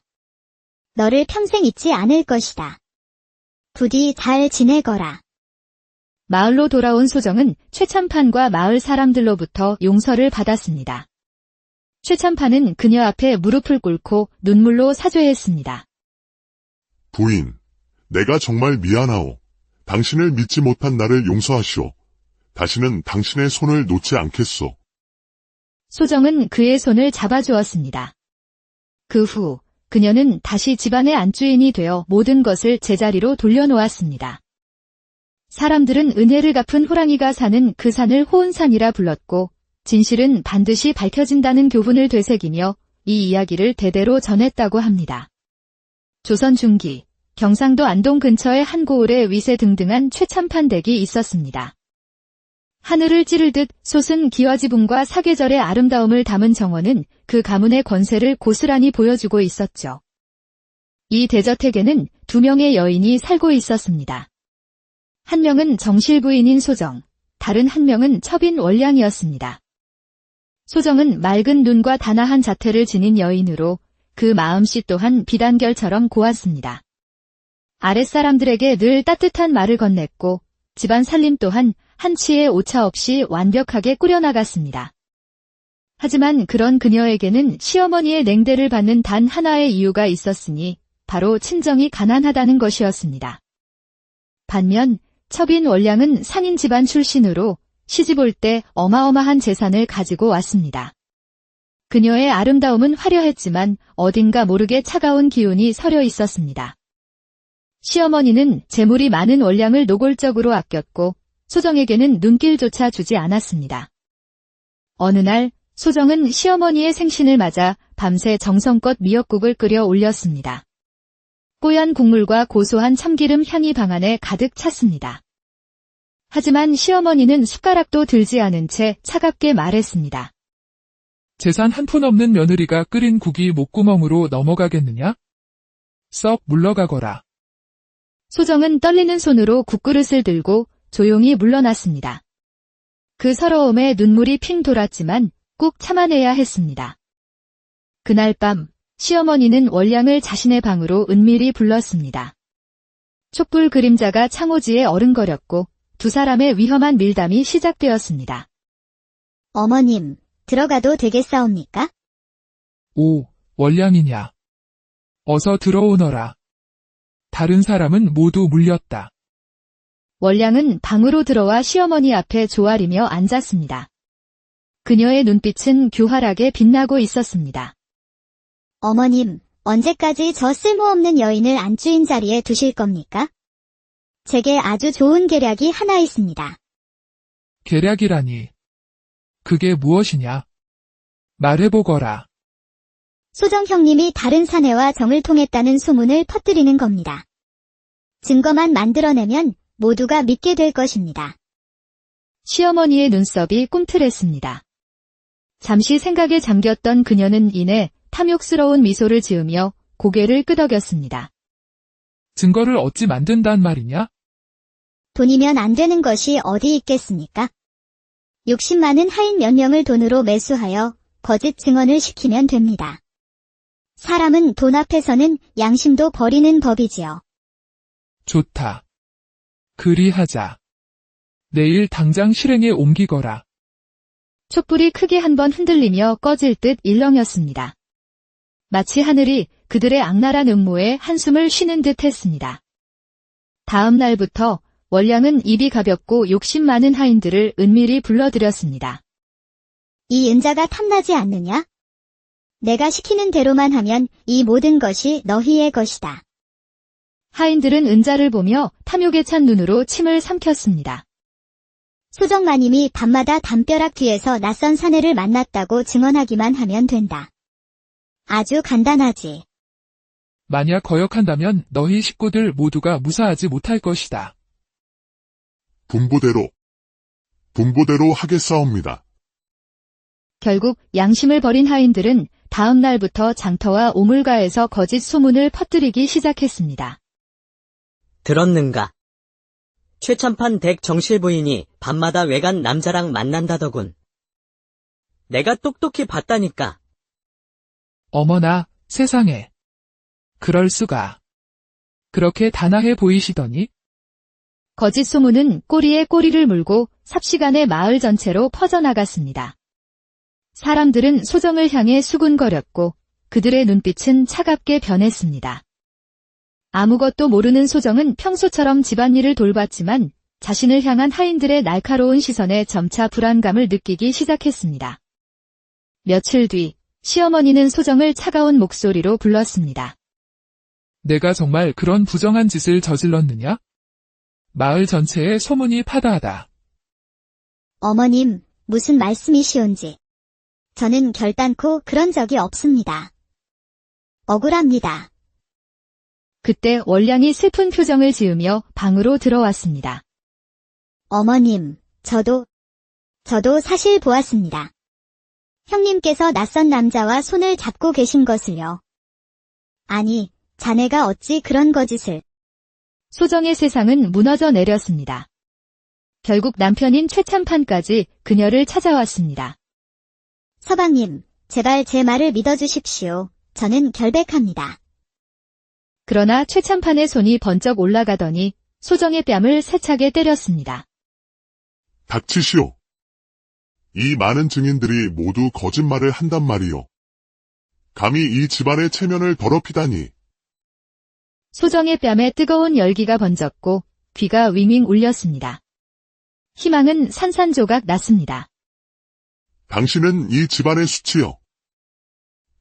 Speaker 3: 너를 평생 잊지 않을 것이다. 부디 잘 지내거라.
Speaker 1: 마을로 돌아온 소정은 최참판과 마을 사람들로부터 용서를 받았습니다. 최참판은 그녀 앞에 무릎을 꿇고 눈물로 사죄했습니다.
Speaker 4: 부인, 내가 정말 미안하오. 당신을 믿지 못한 나를 용서하시오. 다시는 당신의 손을 놓지 않겠소.
Speaker 1: 소정은 그의 손을 잡아주었습니다. 그 후 그녀는 다시 집안의 안주인이 되어 모든 것을 제자리로 돌려놓았습니다. 사람들은 은혜를 갚은 호랑이가 사는 그 산을 호은산이라 불렀고 진실은 반드시 밝혀진다는 교훈을 되새기며 이 이야기를 대대로 전했다고 합니다. 조선 중기 경상도 안동 근처의 한 고을에 위세등등한 최참판 댁이 있었습니다. 하늘을 찌를 듯 솟은 기와지붕과 사계절의 아름다움을 담은 정원은 그 가문의 권세를 고스란히 보여주고 있었죠. 이 대저택에는 2명의 여인이 살고 있었습니다. 한 명은 정실 부인인 소정, 다른 한 명은 첩인 월량이었습니다. 소정은 맑은 눈과 단아한 자태를 지닌 여인으로 그 마음씨 또한 비단결처럼 고왔습니다. 아랫사람들에게 늘 따뜻한 말을 건넸고 집안 살림 또한 한치의 오차 없이 완벽하게 꾸려나갔습니다. 하지만 그런 그녀에게는 시어머니의 냉대를 받는 단 하나의 이유가 있었으니 바로 친정이 가난하다는 것이었습니다. 반면 첩인 월량은 상인 집안 출신으로 시집 올 때 어마어마한 재산을 가지고 왔습니다. 그녀의 아름다움은 화려했지만 어딘가 모르게 차가운 기운이 서려 있었습니다. 시어머니는 재물이 많은 월량을 노골적으로 아꼈고 소정에게는 눈길조차 주지 않았습니다. 어느 날 소정은 시어머니의 생신을 맞아 밤새 정성껏 미역국을 끓여 올렸습니다. 뽀얀 국물과 고소한 참기름 향이 방 안에 가득 찼습니다. 하지만 시어머니는 숟가락도 들지 않은 채 차갑게 말했습니다.
Speaker 2: 재산 한 푼 없는 며느리가 끓인 국이 목구멍으로 넘어가겠느냐? 썩 물러가거라.
Speaker 1: 소정은 떨리는 손으로 국그릇을 들고 조용히 물러났습니다. 그 서러움에 눈물이 핑 돌았지만 꾹 참아내야 했습니다. 그날 밤 시어머니는 월량을 자신의 방으로 은밀히 불렀습니다. 촛불 그림자가 창호지에 어른거렸고 두 사람의 위험한 밀담이 시작되었습니다.
Speaker 3: 어머님, 들어가도 되겠사옵니까?
Speaker 2: 오, 월량이냐. 어서 들어오너라. 다른 사람은 모두 물렸다.
Speaker 1: 월량은 방으로 들어와 시어머니 앞에 조아리며 앉았습니다. 그녀의 눈빛은 교활하게 빛나고 있었습니다.
Speaker 3: 어머님, 언제까지 저 쓸모없는 여인을 안주인 자리에 두실 겁니까? 제게 아주 좋은 계략이 하나 있습니다.
Speaker 2: 계략이라니. 그게 무엇이냐? 말해보거라.
Speaker 3: 소정 형님이 다른 사내와 정을 통했다는 소문을 퍼뜨리는 겁니다. 증거만 만들어내면 모두가 믿게 될 것입니다.
Speaker 1: 시어머니의 눈썹이 꿈틀했습니다. 잠시 생각에 잠겼던 그녀는 이내 탐욕스러운 미소를 지으며 고개를 끄덕였습니다.
Speaker 2: 증거를 어찌 만든단 말이냐?
Speaker 3: 돈이면 안 되는 것이 어디 있겠습니까? 욕심 많은 하인 몇 명을 돈으로 매수하여 거짓 증언을 시키면 됩니다. 사람은 돈 앞에서는 양심도 버리는 법이지요.
Speaker 2: 좋다. 그리하자. 내일 당장 실행에 옮기거라.
Speaker 1: 촛불이 크게 한번 흔들리며 꺼질 듯 일렁였습니다. 마치 하늘이 그들의 악랄한 음모에 한숨을 쉬는 듯 했습니다. 다음 날부터 월량은 입이 가볍고 욕심 많은 하인들을 은밀히 불러들였습니다.
Speaker 3: 이 은자가 탐나지 않느냐? 내가 시키는 대로만 하면 이 모든 것이 너희의 것이다.
Speaker 1: 하인들은 은자를 보며 탐욕에 찬 눈으로 침을 삼켰습니다.
Speaker 3: 소정마님이 밤마다 담벼락 뒤에서 낯선 사내를 만났다고 증언하기만 하면 된다. 아주 간단하지.
Speaker 2: 만약 거역한다면 너희 식구들 모두가 무사하지 못할 것이다.
Speaker 4: 분부대로 하겠사옵니다.
Speaker 1: 결국 양심을 버린 하인들은 다음 날부터 장터와 오물가에서 거짓 소문을 퍼뜨리기 시작했습니다.
Speaker 5: 들었는가? 최참판 댁 정실 부인이 밤마다 외간 남자랑 만난다더군. 내가 똑똑히 봤다니까.
Speaker 2: 어머나, 세상에. 그럴 수가. 그렇게 단아해 보이시더니?
Speaker 1: 거짓 소문은 꼬리에 꼬리를 물고 삽시간에 마을 전체로 퍼져나갔습니다. 사람들은 소정을 향해 수군거렸고 그들의 눈빛은 차갑게 변했습니다. 아무것도 모르는 소정은 평소처럼 집안일을 돌봤지만 자신을 향한 하인들의 날카로운 시선에 점차 불안감을 느끼기 시작했습니다. 며칠 뒤 시어머니는 소정을 차가운 목소리로 불렀습니다.
Speaker 2: 내가 정말 그런 부정한 짓을 저질렀느냐? 마을 전체에 소문이 파다하다.
Speaker 3: 어머님, 무슨 말씀이시온지. 저는 결단코 그런 적이 없습니다. 억울합니다.
Speaker 1: 그때 월량이 슬픈 표정을 지으며 방으로 들어왔습니다.
Speaker 3: 어머님, 저도 사실 보았습니다. 형님께서 낯선 남자와 손을 잡고 계신 것을요. 아니, 자네가 어찌 그런 거짓을.
Speaker 1: 소정의 세상은 무너져 내렸습니다. 결국 남편인 최참판까지 그녀를 찾아왔습니다.
Speaker 3: 서방님, 제발 제 말을 믿어주십시오. 저는 결백합니다.
Speaker 1: 그러나 최참판의 손이 번쩍 올라가더니 소정의 뺨을 세차게 때렸습니다.
Speaker 4: 닥치시오. 이 많은 증인들이 모두 거짓말을 한단 말이오. 감히 이 집안의 체면을 더럽히다니.
Speaker 1: 소정의 뺨에 뜨거운 열기가 번졌고 귀가 윙윙 울렸습니다. 희망은 산산조각 났습니다.
Speaker 4: 당신은 이 집안의 수치요.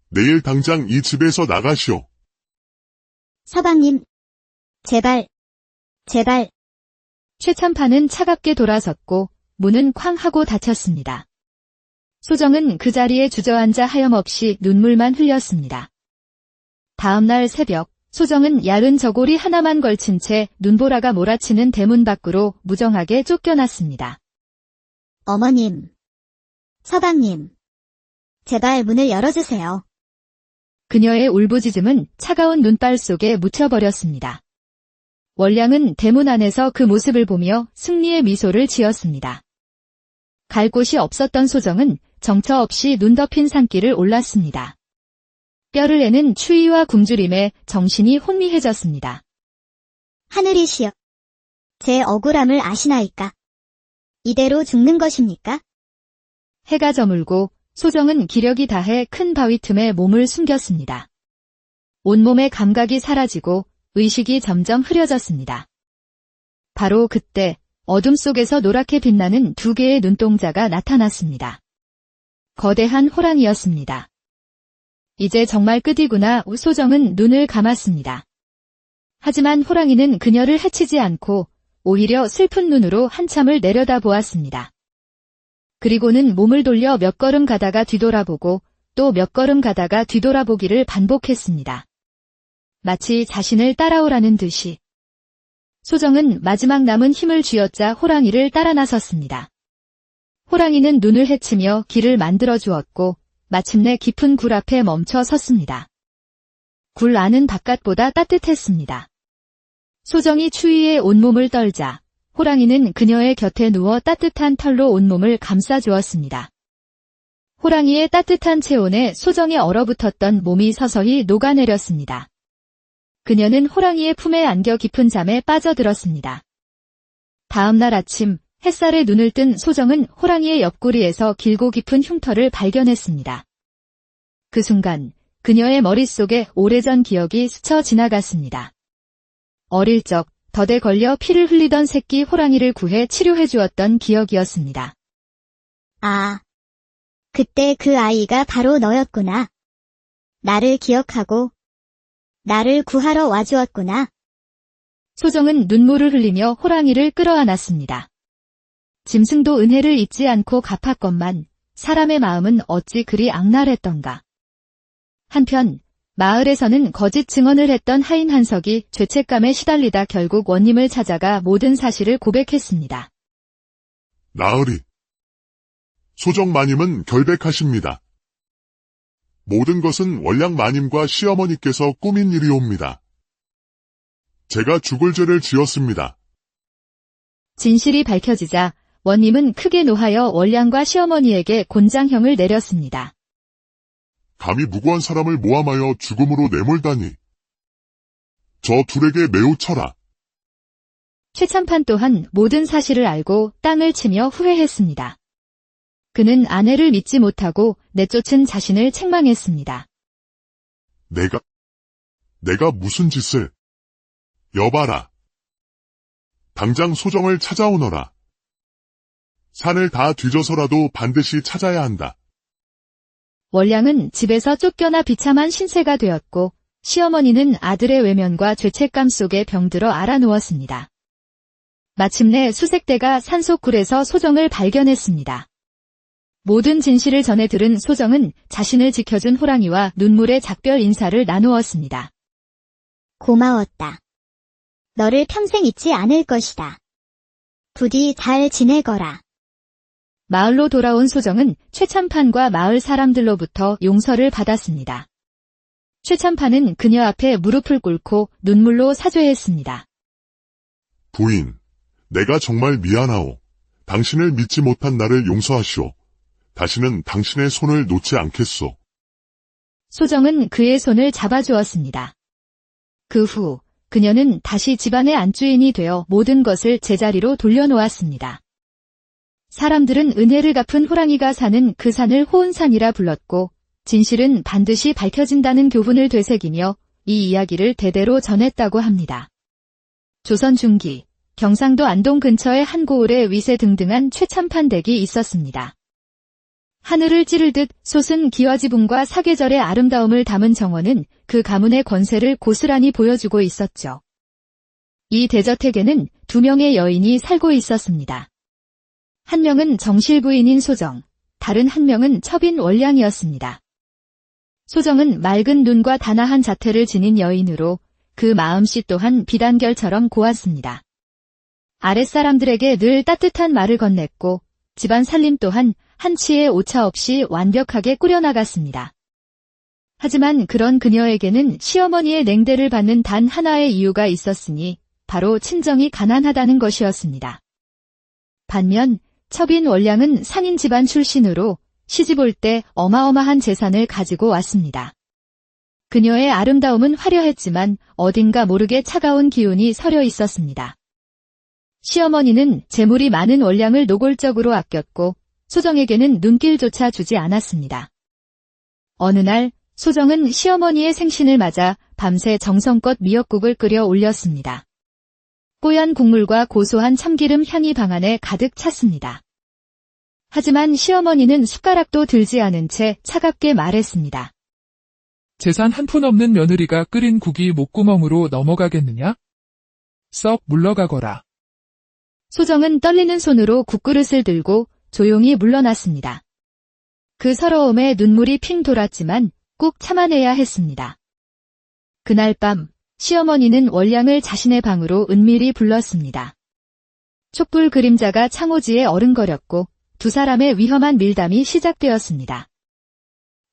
Speaker 4: 내일 당장 이 집에서 나가시오.
Speaker 3: 서방님, 제발.
Speaker 1: 최참판은 차갑게 돌아섰고 문은 쾅 하고 닫혔습니다. 소정은 그 자리에 주저앉아 하염없이 눈물만 흘렸습니다. 다음 날 새벽, 소정은 얇은 저고리 하나만 걸친 채 눈보라가 몰아치는 대문 밖으로 무정하게 쫓겨났습니다.
Speaker 3: 어머님, 서방님, 제발 문을 열어주세요.
Speaker 1: 그녀의 울부짖음은 차가운 눈발 속에 묻혀버렸습니다. 월량은 대문 안에서 그 모습을 보며 승리의 미소를 지었습니다. 갈 곳이 없었던 소정은 정처 없이 눈 덮인 산길을 올랐습니다. 뼈를 내는 추위와 굶주림에 정신이 혼미해졌습니다.
Speaker 3: 하늘이시여, 제 억울함을 아시나이까? 이대로 죽는 것입니까?
Speaker 1: 해가 저물고 소정은 기력이 다해 큰 바위 틈에 몸을 숨겼습니다. 온몸의 감각이 사라지고 의식이 점점 흐려졌습니다. 바로 그때 어둠 속에서 노랗게 빛나는 두 개의 눈동자가 나타났습니다. 거대한 호랑이였습니다. 이제 정말 끝이구나. 소정은 눈을 감았습니다. 하지만 호랑이는 그녀를 해치지 않고 오히려 슬픈 눈으로 한참을 내려다보았습니다. 그리고는 몸을 돌려 몇 걸음 가다가 뒤돌아보고 또 몇 걸음 가다가 뒤돌아보기를 반복했습니다. 마치 자신을 따라오라는 듯이. 소정은 마지막 남은 힘을 쥐어짜 호랑이를 따라 나섰습니다. 호랑이는 눈을 헤치며 길을 만들어 주었고 마침내 깊은 굴 앞에 멈춰 섰습니다. 굴 안은 바깥보다 따뜻했습니다. 소정이 추위에 온몸을 떨자 호랑이는 그녀의 곁에 누워 따뜻한 털로 온몸을 감싸주었습니다. 호랑이의 따뜻한 체온에 소정에 얼어붙었던 몸이 서서히 녹아내렸습니다. 그녀는 호랑이의 품에 안겨 깊은 잠에 빠져들었습니다. 다음 날 아침 햇살에 눈을 뜬 소정은 호랑이의 옆구리에서 길고 깊은 흉터를 발견했습니다. 그 순간 그녀의 머릿속에 오래전 기억이 스쳐 지나갔습니다. 어릴 적 덫에 걸려 피를 흘리던 새끼 호랑이를 구해 치료해 주었던 기억이었습니다.
Speaker 3: 아, 그때 그 아이가 바로 너였구나. 나를 기억하고 나를 구하러 와주었구나.
Speaker 1: 소정은 눈물을 흘리며 호랑이를 끌어안았습니다. 짐승도 은혜를 잊지 않고 갚았건만 사람의 마음은 어찌 그리 악랄했던가. 한편 마을에서는 거짓 증언을 했던 하인 한석이 죄책감에 시달리다 결국 원님을 찾아가 모든 사실을 고백했습니다.
Speaker 4: 나으리. 소정 마님은 결백하십니다. 모든 것은 원량 마님과 시어머니께서 꾸민 일이옵니다. 제가 죽을 죄를 지었습니다.
Speaker 1: 진실이 밝혀지자 원님은 크게 노하여 원량과 시어머니에게 곤장형을 내렸습니다.
Speaker 4: 감히 무고한 사람을 모함하여 죽음으로 내몰다니. 저 둘에게 매우 쳐라.
Speaker 1: 최참판 또한 모든 사실을 알고 땅을 치며 후회했습니다. 그는 아내를 믿지 못하고 내쫓은 자신을 책망했습니다.
Speaker 4: 내가 무슨 짓을. 여봐라. 당장 소정을 찾아오너라. 산을 다 뒤져서라도 반드시 찾아야 한다.
Speaker 1: 원량은 집에서 쫓겨나 비참한 신세가 되었고 시어머니는 아들의 외면과 죄책감 속에 병들어 알아누웠습니다. 마침내 수색대가 산속굴에서 소정을 발견했습니다. 모든 진실을 전해 들은 소정은 자신을 지켜준 호랑이와 눈물의 작별 인사를 나누었습니다.
Speaker 3: 고마웠다. 너를 평생 잊지 않을 것이다. 부디 잘 지내거라.
Speaker 1: 마을로 돌아온 소정은 최참판과 마을 사람들로부터 용서를 받았습니다. 최참판은 그녀 앞에 무릎을 꿇고 눈물로 사죄했습니다.
Speaker 4: 부인, 내가 정말 미안하오. 당신을 믿지 못한 나를 용서하시오. 다시는 당신의 손을 놓지 않겠소.
Speaker 1: 소정은 그의 손을 잡아주었습니다. 그 후 그녀는 다시 집안의 안주인이 되어 모든 것을 제자리로 돌려놓았습니다. 사람들은 은혜를 갚은 호랑이가 사는 그 산을 호은산이라 불렀고 진실은 반드시 밝혀진다는 교훈을 되새기며 이 이야기를 대대로 전했다고 합니다. 조선 중기 경상도 안동 근처의 한 고을에 위세등등한 최참판 댁이 있었습니다. 하늘을 찌를 듯 솟은 기와지붕과 사계절의 아름다움을 담은 정원은 그 가문의 권세를 고스란히 보여주고 있었죠. 이 대저택에는 2명의 여인이 살고 있었습니다. 한 명은 정실 부인인 소정, 다른 한 명은 첩인 원량이었습니다. 소정은 맑은 눈과 단아한 자태를 지닌 여인으로 그 마음씨 또한 비단결처럼 고왔습니다. 아랫사람들에게 늘 따뜻한 말을 건넸고 집안 살림 또한 한치의 오차 없이 완벽하게 꾸려나갔습니다. 하지만 그런 그녀에게는 시어머니의 냉대를 받는 단 하나의 이유가 있었으니 바로 친정이 가난하다는 것이었습니다. 반면 첩인 원량은 상인 집안 출신으로 시집 올 때 어마어마한 재산을 가지고 왔습니다. 그녀의 아름다움은 화려했지만 어딘가 모르게 차가운 기운이 서려 있었습니다. 시어머니는 재물이 많은 원량을 노골적으로 아꼈고 소정에게는 눈길조차 주지 않았습니다. 어느 날 소정은 시어머니의 생신을 맞아 밤새 정성껏 미역국을 끓여 올렸습니다. 뽀얀 국물과 고소한 참기름 향이 방 안에 가득 찼습니다. 하지만 시어머니는 숟가락도 들지 않은 채 차갑게 말했습니다.
Speaker 2: 재산 한 푼 없는 며느리가 끓인 국이 목구멍으로 넘어가겠느냐? 썩 물러가거라.
Speaker 1: 소정은 떨리는 손으로 국그릇을 들고 조용히 물러났습니다. 그 서러움에 눈물이 핑 돌았지만 꾹 참아내야 했습니다. 그날 밤 시어머니는 원량을 자신의 방으로 은밀히 불렀습니다. 촛불 그림자가 창호지에 어른거렸고 두 사람의 위험한 밀담이 시작되었습니다.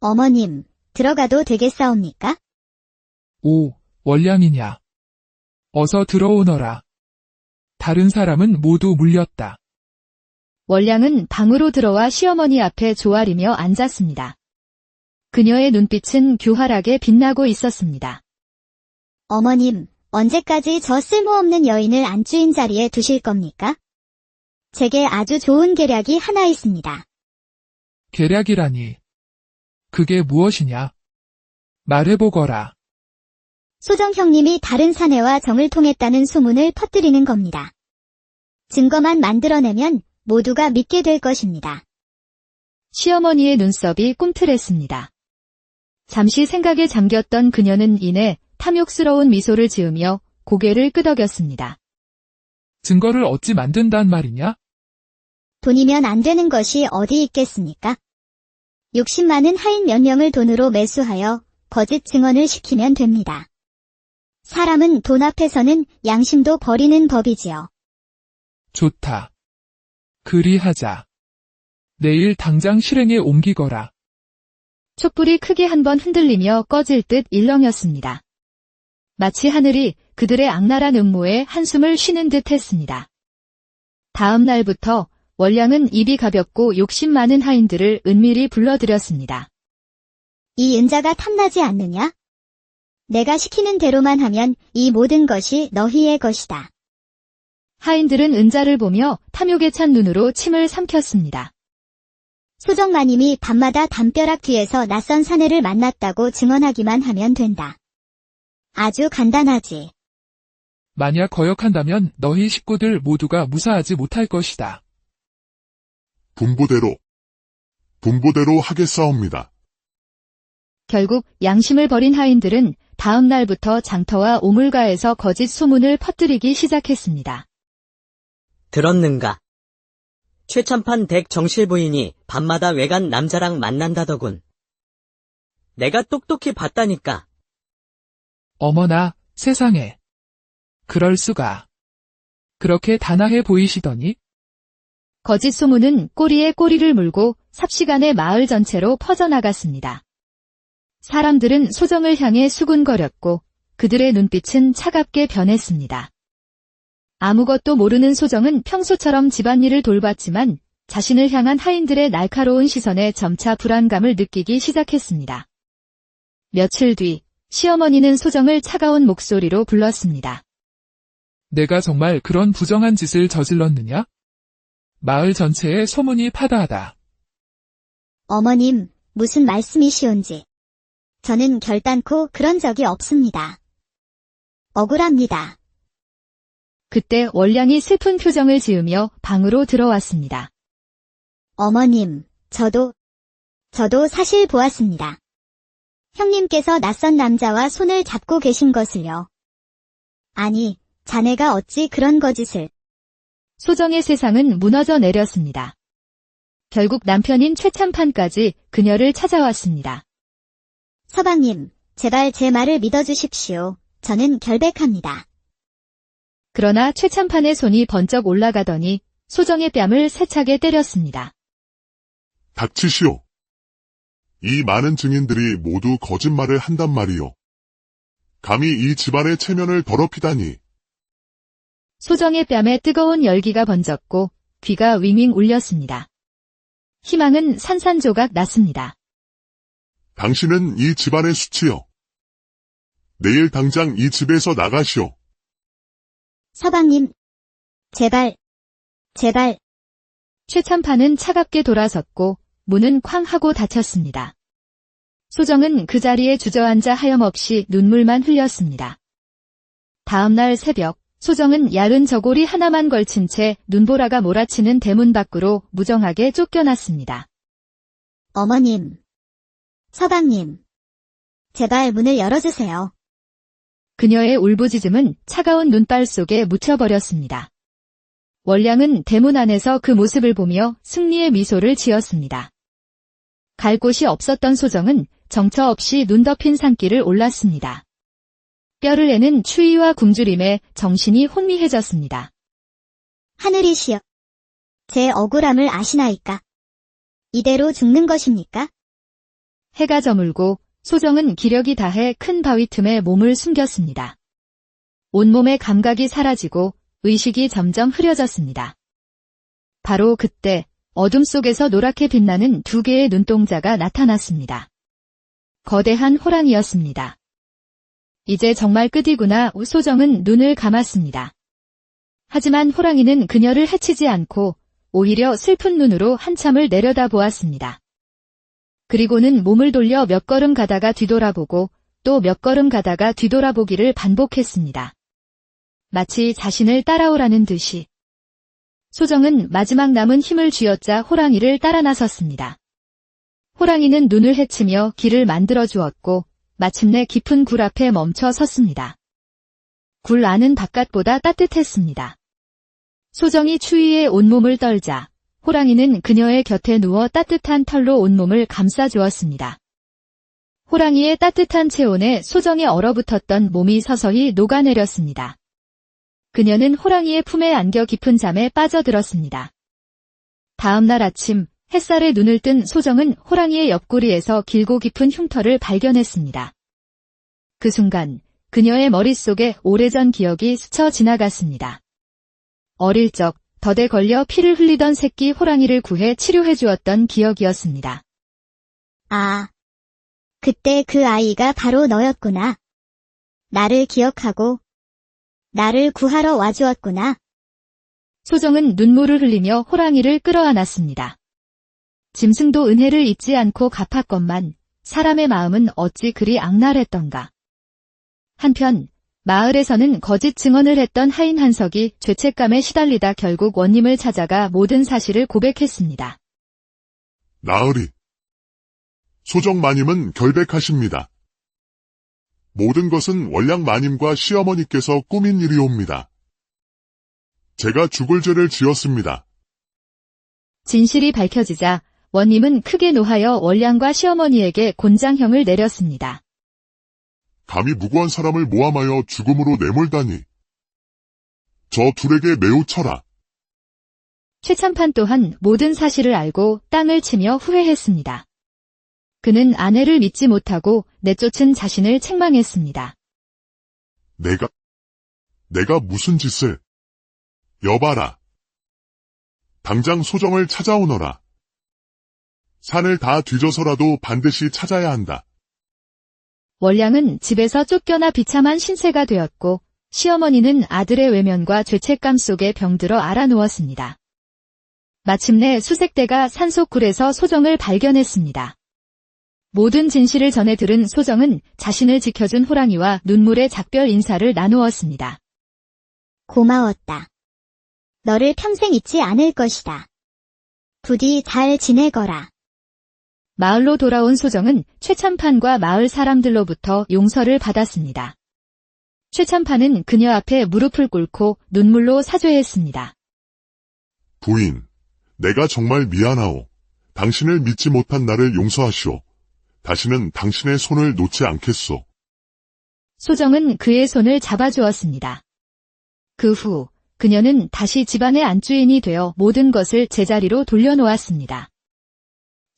Speaker 3: 어머님, 들어가도 되겠사옵니까?
Speaker 2: 오, 원량이냐. 어서 들어오너라. 다른 사람은 모두 물렸다.
Speaker 1: 원량은 방으로 들어와 시어머니 앞에 조아리며 앉았습니다. 그녀의 눈빛은 교활하게 빛나고 있었습니다.
Speaker 3: 어머님, 언제까지 저 쓸모없는 여인을 안주인 자리에 두실 겁니까? 제게 아주 좋은 계략이 하나 있습니다.
Speaker 2: 계략이라니. 그게 무엇이냐? 말해보거라.
Speaker 3: 소정 형님이 다른 사내와 정을 통했다는 소문을 퍼뜨리는 겁니다. 증거만 만들어내면 모두가 믿게 될 것입니다.
Speaker 1: 시어머니의 눈썹이 꿈틀했습니다. 잠시 생각에 잠겼던 그녀는 이내 탐욕스러운 미소를 지으며 고개를 끄덕였습니다.
Speaker 2: 증거를 어찌 만든단 말이냐?
Speaker 3: 돈이면 안 되는 것이 어디 있겠습니까? 욕심 많은 하인 몇 명을 돈으로 매수하여 거짓 증언을 시키면 됩니다. 사람은 돈 앞에서는 양심도 버리는 법이지요.
Speaker 2: 좋다. 그리하자. 내일 당장 실행에 옮기거라.
Speaker 1: 촛불이 크게 한번 흔들리며 꺼질 듯 일렁였습니다. 마치 하늘이 그들의 악랄한 음모에 한숨을 쉬는 듯 했습니다. 다음 날부터 월량은 입이 가볍고 욕심 많은 하인들을 은밀히 불러들였습니다.
Speaker 3: 이 은자가 탐나지 않느냐? 내가 시키는 대로만 하면 이 모든 것이 너희의 것이다.
Speaker 1: 하인들은 은자를 보며 탐욕에 찬 눈으로 침을 삼켰습니다.
Speaker 3: 소정마님이 밤마다 담벼락 뒤에서 낯선 사내를 만났다고 증언하기만 하면 된다. 아주 간단하지.
Speaker 2: 만약 거역한다면 너희 식구들 모두가 무사하지 못할 것이다.
Speaker 4: 분부대로 하겠사옵니다.
Speaker 1: 결국 양심을 버린 하인들은 다음 날부터 장터와 오물가에서 거짓 소문을 퍼뜨리기 시작했습니다.
Speaker 5: 들었는가? 최참판 댁 정실 부인이 밤마다 외간 남자랑 만난다더군. 내가 똑똑히 봤다니까.
Speaker 2: 어머나, 세상에. 그럴 수가. 그렇게 단아해 보이시더니?
Speaker 1: 거짓 소문은 꼬리에 꼬리를 물고 삽시간에 마을 전체로 퍼져나갔습니다. 사람들은 소정을 향해 수군거렸고 그들의 눈빛은 차갑게 변했습니다. 아무것도 모르는 소정은 평소처럼 집안일을 돌봤지만 자신을 향한 하인들의 날카로운 시선에 점차 불안감을 느끼기 시작했습니다. 며칠 뒤 시어머니는 소정을 차가운 목소리로 불렀습니다.
Speaker 2: 내가 정말 그런 부정한 짓을 저질렀느냐? 마을 전체에 소문이 파다하다.
Speaker 3: 어머님, 무슨 말씀이시온지. 저는 결단코 그런 적이 없습니다. 억울합니다.
Speaker 1: 그때 월량이 슬픈 표정을 지으며 방으로 들어왔습니다.
Speaker 3: 어머님, 저도 사실 보았습니다. 형님께서 낯선 남자와 손을 잡고 계신 것을요. 아니, 자네가 어찌 그런 거짓을.
Speaker 1: 소정의 세상은 무너져 내렸습니다. 결국 남편인 최참판까지 그녀를 찾아왔습니다.
Speaker 3: 서방님, 제발 제 말을 믿어주십시오. 저는 결백합니다.
Speaker 1: 그러나 최참판의 손이 번쩍 올라가더니 소정의 뺨을 세차게 때렸습니다.
Speaker 4: 닥치시오. 이 많은 증인들이 모두 거짓말을 한단 말이오. 감히 이 집안의 체면을 더럽히다니.
Speaker 1: 소정의 뺨에 뜨거운 열기가 번졌고 귀가 윙윙 울렸습니다. 희망은 산산조각 났습니다.
Speaker 4: 당신은 이 집안의 수치요. 내일 당장 이 집에서 나가시오.
Speaker 3: 서방님, 제발.
Speaker 1: 최참판은 차갑게 돌아섰고 문은 쾅 하고 닫혔습니다. 소정은 그 자리에 주저앉아 하염없이 눈물만 흘렸습니다. 다음 날 새벽, 소정은 얇은 저고리 하나만 걸친 채 눈보라가 몰아치는 대문 밖으로 무정하게 쫓겨났습니다.
Speaker 3: 어머님, 서방님, 제발 문을 열어주세요.
Speaker 1: 그녀의 울부짖음은 차가운 눈발 속에 묻혀버렸습니다. 월량은 대문 안에서 그 모습을 보며 승리의 미소를 지었습니다. 갈 곳이 없었던 소정은 정처 없이 눈 덮인 산길을 올랐습니다. 뼈를 내는 추위와 굶주림에 정신이 혼미해졌습니다.
Speaker 3: 하늘이시여, 제 억울함을 아시나이까? 이대로 죽는 것입니까?
Speaker 1: 해가 저물고 소정은 기력이 다해 큰 바위 틈에 몸을 숨겼습니다. 온몸의 감각이 사라지고 의식이 점점 흐려졌습니다. 바로 그때 어둠 속에서 노랗게 빛나는 두 개의 눈동자가 나타났습니다. 거대한 호랑이였습니다. 이제 정말 끝이구나. 소정은 눈을 감았습니다. 하지만 호랑이는 그녀를 해치지 않고 오히려 슬픈 눈으로 한참을 내려다보았습니다. 그리고는 몸을 돌려 몇 걸음 가다가 뒤돌아보고 또 몇 걸음 가다가 뒤돌아보기를 반복했습니다. 마치 자신을 따라오라는 듯이. 소정은 마지막 남은 힘을 쥐어짜 호랑이를 따라 나섰습니다. 호랑이는 눈을 헤치며 길을 만들어 주었고 마침내 깊은 굴 앞에 멈춰 섰습니다. 굴 안은 바깥보다 따뜻했습니다. 소정이 추위에 온몸을 떨자 호랑이는 그녀의 곁에 누워 따뜻한 털로 온몸을 감싸 주었습니다. 호랑이의 따뜻한 체온에 소정이 얼어붙었던 몸이 서서히 녹아내렸습니다. 그녀는 호랑이의 품에 안겨 깊은 잠에 빠져들었습니다. 다음 날 아침 햇살에 눈을 뜬 소정은 호랑이의 옆구리에서 길고 깊은 흉터를 발견했습니다. 그 순간 그녀의 머릿속에 오래전 기억이 스쳐 지나갔습니다. 어릴 적 덫에 걸려 피를 흘리던 새끼 호랑이를 구해 치료해 주었던 기억이었습니다.
Speaker 3: 아, 그때 그 아이가 바로 너였구나. 나를 기억하고 나를 구하러 와주었구나.
Speaker 1: 소정은 눈물을 흘리며 호랑이를 끌어안았습니다. 짐승도 은혜를 잊지 않고 갚았건만 사람의 마음은 어찌 그리 악랄했던가. 한편 마을에서는 거짓 증언을 했던 하인 한석이 죄책감에 시달리다 결국 원님을 찾아가 모든 사실을 고백했습니다.
Speaker 4: 나으리. 소정 마님은 결백하십니다. 모든 것은 원량 마님과 시어머니께서 꾸민 일이옵니다. 제가 죽을 죄를 지었습니다.
Speaker 1: 진실이 밝혀지자 원님은 크게 노하여 원량과 시어머니에게 곤장형을 내렸습니다.
Speaker 4: 감히 무고한 사람을 모함하여 죽음으로 내몰다니. 저 둘에게 매우 쳐라.
Speaker 1: 최참판 또한 모든 사실을 알고 땅을 치며 후회했습니다. 그는 아내를 믿지 못하고 내쫓은 자신을 책망했습니다.
Speaker 4: 내가 무슨 짓을. 여봐라. 당장 소정을 찾아오너라. 산을 다 뒤져서라도 반드시 찾아야 한다.
Speaker 1: 원량은 집에서 쫓겨나 비참한 신세가 되었고 시어머니는 아들의 외면과 죄책감 속에 병들어 앓아누웠습니다. 마침내 수색대가 산속굴에서 소정을 발견했습니다. 모든 진실을 전해 들은 소정은 자신을 지켜준 호랑이와 눈물의 작별 인사를 나누었습니다.
Speaker 3: 고마웠다. 너를 평생 잊지 않을 것이다. 부디 잘 지내거라.
Speaker 1: 마을로 돌아온 소정은 최참판과 마을 사람들로부터 용서를 받았습니다. 최참판은 그녀 앞에 무릎을 꿇고 눈물로 사죄했습니다.
Speaker 4: 부인, 내가 정말 미안하오. 당신을 믿지 못한 나를 용서하시오. 다시는 당신의 손을 놓지 않겠소.
Speaker 1: 소정은 그의 손을 잡아주었습니다. 그 후 그녀는 다시 집안의 안주인이 되어 모든 것을 제자리로 돌려놓았습니다.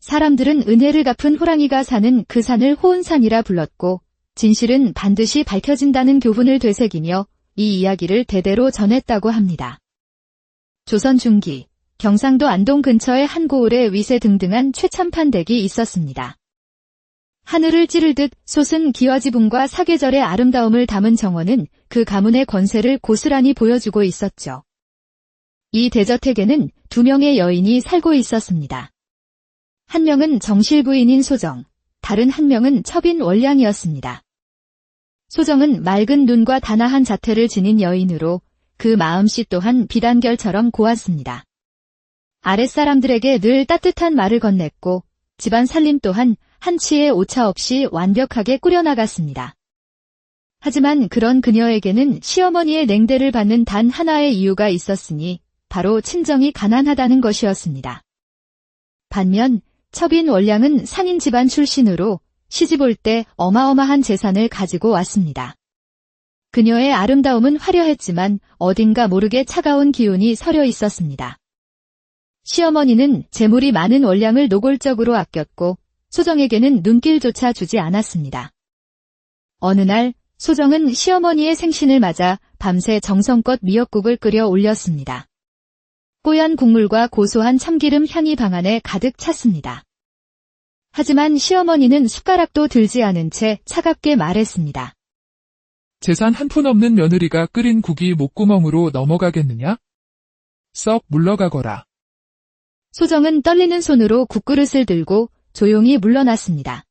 Speaker 1: 사람들은 은혜를 갚은 호랑이가 사는 그 산을 호은산이라 불렀고 진실은 반드시 밝혀진다는 교훈을 되새기며 이 이야기를 대대로 전했다고 합니다. 조선 중기 경상도 안동 근처의 한 고을에 위세등등한 최참판 댁이 있었습니다. 하늘을 찌를 듯 솟은 기와지붕과 사계절의 아름다움을 담은 정원은 그 가문의 권세를 고스란히 보여주고 있었죠. 이 대저택에는 2명의 여인이 살고 있었습니다. 한 명은 정실 부인인 소정, 다른 한 명은 첩인 원량이었습니다. 소정은 맑은 눈과 단아한 자태를 지닌 여인으로 그 마음씨 또한 비단결처럼 고왔습니다. 아랫사람들에게 늘 따뜻한 말을 건넸고 집안 살림 또한 한치의 오차 없이 완벽하게 꾸려나갔습니다. 하지만 그런 그녀에게는 시어머니의 냉대를 받는 단 하나의 이유가 있었으니 바로 친정이 가난하다는 것이었습니다. 반면 첩인 원량은 상인 집안 출신으로 시집 올 때 어마어마한 재산을 가지고 왔습니다. 그녀의 아름다움은 화려했지만 어딘가 모르게 차가운 기운이 서려 있었습니다. 시어머니는 재물이 많은 원량을 노골적으로 아꼈고 소정에게는 눈길조차 주지 않았습니다. 어느 날 소정은 시어머니의 생신을 맞아 밤새 정성껏 미역국을 끓여 올렸습니다. 뽀얀 국물과 고소한 참기름 향이 방 안에 가득 찼습니다. 하지만 시어머니는 숟가락도 들지 않은 채 차갑게 말했습니다.
Speaker 2: 재산 한 푼 없는 며느리가 끓인 국이 목구멍으로 넘어가겠느냐? 썩 물러가거라.
Speaker 1: 소정은 떨리는 손으로 국그릇을 들고 조용히 물러났습니다.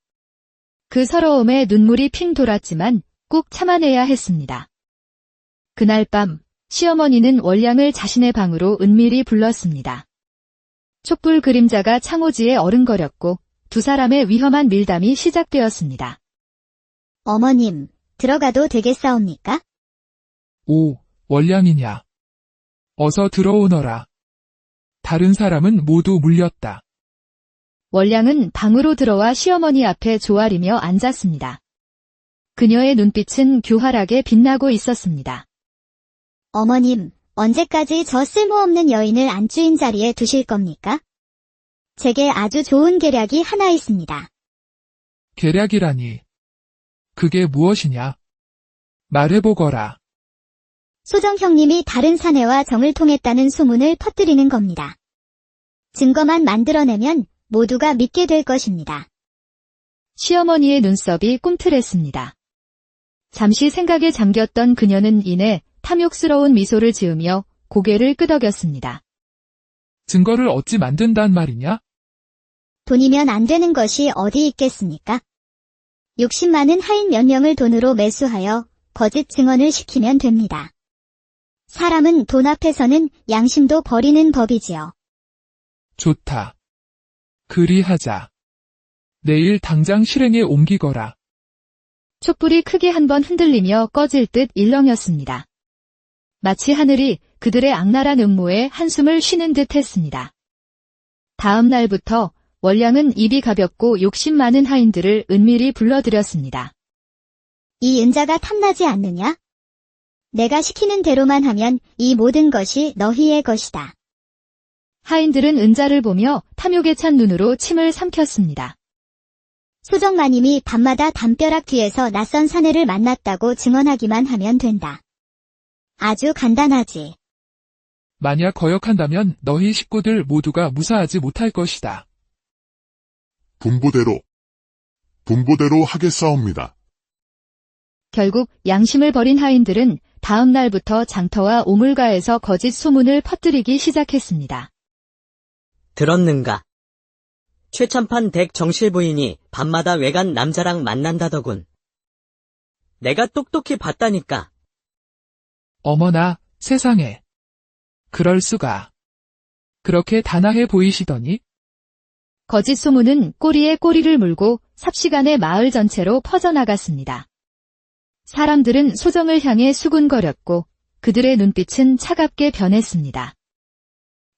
Speaker 1: 그 서러움에 눈물이 핑 돌았지만 꾹 참아내야 했습니다. 그날 밤 시어머니는 원량을 자신의 방으로 은밀히 불렀습니다. 촛불 그림자가 창호지에 어른거렸고 두 사람의 위험한 밀담이 시작되었습니다.
Speaker 3: 어머님, 들어가도 되겠사옵니까?
Speaker 2: 오, 월량이냐. 어서 들어오너라. 다른 사람은 모두 물렸다.
Speaker 1: 월량은 방으로 들어와 시어머니 앞에 조아리며 앉았습니다. 그녀의 눈빛은 교활하게 빛나고 있었습니다.
Speaker 3: 어머님, 언제까지 저 쓸모없는 여인을 안주인 자리에 두실 겁니까? 제게 아주 좋은 계략이 하나 있습니다.
Speaker 2: 계략이라니. 그게 무엇이냐? 말해보거라.
Speaker 3: 소정 형님이 다른 사내와 정을 통했다는 소문을 퍼뜨리는 겁니다. 증거만 만들어내면 모두가 믿게 될 것입니다.
Speaker 1: 시어머니의 눈썹이 꿈틀했습니다. 잠시 생각에 잠겼던 그녀는 이내 탐욕스러운 미소를 지으며 고개를 끄덕였습니다.
Speaker 2: 증거를 어찌 만든단 말이냐?
Speaker 3: 돈이면 안 되는 것이 어디 있겠습니까? 욕심 많은 하인 몇 명을 돈으로 매수하여 거짓 증언을 시키면 됩니다. 사람은 돈 앞에서는 양심도 버리는 법이지요.
Speaker 2: 좋다. 그리하자. 내일 당장 실행에 옮기거라.
Speaker 1: 촛불이 크게 한번 흔들리며 꺼질 듯 일렁였습니다. 마치 하늘이 그들의 악랄한 음모에 한숨을 쉬는 듯 했습니다. 다음 날부터 월량은 입이 가볍고 욕심 많은 하인들을 은밀히 불러들였습니다.
Speaker 3: 이 은자가 탐나지 않느냐? 내가 시키는 대로만 하면 이 모든 것이 너희의 것이다.
Speaker 1: 하인들은 은자를 보며 탐욕에 찬 눈으로 침을 삼켰습니다.
Speaker 3: 소정마님이 밤마다 담벼락 뒤에서 낯선 사내를 만났다고 증언하기만 하면 된다. 아주 간단하지.
Speaker 2: 만약 거역한다면 너희 식구들 모두가 무사하지 못할 것이다.
Speaker 4: 분부대로 하겠사옵니다.
Speaker 1: 결국 양심을 버린 하인들은 다음 날부터 장터와 오물가에서 거짓 소문을 퍼뜨리기 시작했습니다.
Speaker 5: 들었는가? 최참판 댁 정실 부인이 밤마다 외간 남자랑 만난다더군. 내가 똑똑히 봤다니까.
Speaker 2: 어머나, 세상에. 그럴 수가. 그렇게 단아해 보이시더니?
Speaker 1: 거짓 소문은 꼬리에 꼬리를 물고 삽시간에 마을 전체로 퍼져나갔습니다. 사람들은 소정을 향해 수군거렸고 그들의 눈빛은 차갑게 변했습니다.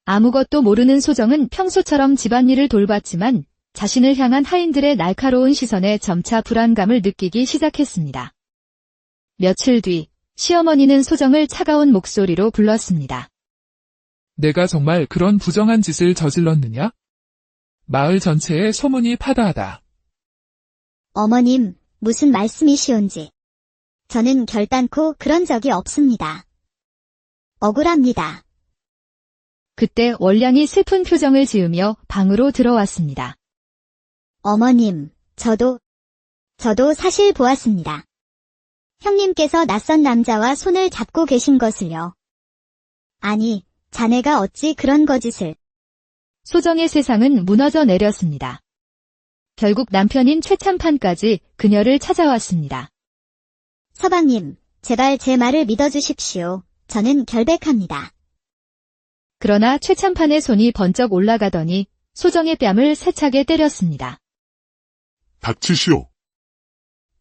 Speaker 1: 아무것도 모르는 소정은 평소처럼 집안일을 돌봤지만 자신을 향한 하인들의 날카로운 시선에 점차 불안감을 느끼기 시작했습니다. 며칠 뒤 시어머니는 소정을 차가운 목소리로 불렀습니다.
Speaker 2: 내가 정말 그런 부정한 짓을 저질렀느냐? 마을 전체에 소문이 파다하다.
Speaker 3: 어머님, 무슨 말씀이시온지. 저는 결단코 그런 적이 없습니다. 억울합니다.
Speaker 1: 그때 월량이 슬픈 표정을 지으며 방으로 들어왔습니다.
Speaker 3: 어머님, 저도 사실 보았습니다. 형님께서 낯선 남자와 손을 잡고 계신 것을요. 아니, 자네가 어찌 그런 거짓을.
Speaker 1: 소정의 세상은 무너져 내렸습니다. 결국 남편인 최참판까지 그녀를 찾아왔습니다.
Speaker 3: 서방님, 제발 제 말을 믿어주십시오. 저는 결백합니다.
Speaker 1: 그러나 최참판의 손이 번쩍 올라가더니 소정의 뺨을 세차게 때렸습니다.
Speaker 4: 닥치시오.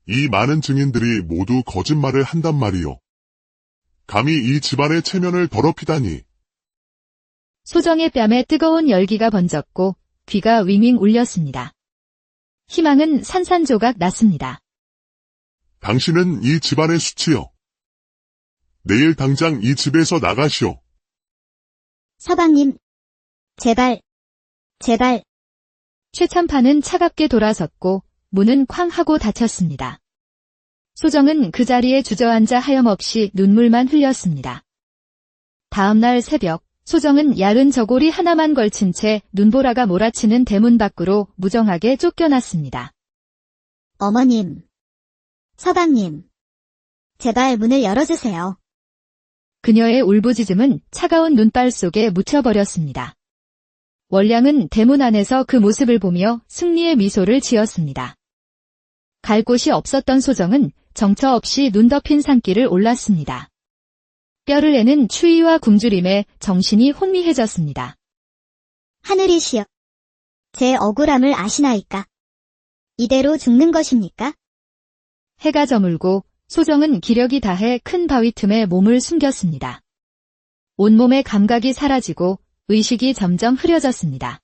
Speaker 4: 이 많은 증인들이 모두 거짓말을 한단 말이오. 감히 이 집안의 체면을 더럽히다니.
Speaker 1: 소정의 뺨에 뜨거운 열기가 번졌고 귀가 윙윙 울렸습니다. 희망은 산산조각 났습니다.
Speaker 4: 당신은 이 집안의 수치요. 내일 당장 이 집에서 나가시오.
Speaker 3: 서방님, 제발.
Speaker 1: 최참판은 차갑게 돌아섰고 문은 쾅 하고 닫혔습니다. 소정은 그 자리에 주저앉아 하염없이 눈물만 흘렸습니다. 다음 날 새벽, 소정은 얇은 저고리 하나만 걸친 채 눈보라가 몰아치는 대문 밖으로 무정하게 쫓겨났습니다.
Speaker 3: 어머님, 서방님, 제발 문을 열어주세요.
Speaker 1: 그녀의 울부짖음은 차가운 눈발 속에 묻혀버렸습니다. 월량은 대문 안에서 그 모습을 보며 승리의 미소를 지었습니다. 갈 곳이 없었던 소정은 정처 없이 눈 덮인 산길을 올랐습니다. 뼈를 내는 추위와 굶주림에 정신이 혼미해졌습니다.
Speaker 3: 하늘이시여, 제 억울함을 아시나이까? 이대로 죽는 것입니까?
Speaker 1: 해가 저물고 소정은 기력이 다해 큰 바위 틈에 몸을 숨겼습니다. 온몸의 감각이 사라지고 의식이 점점 흐려졌습니다.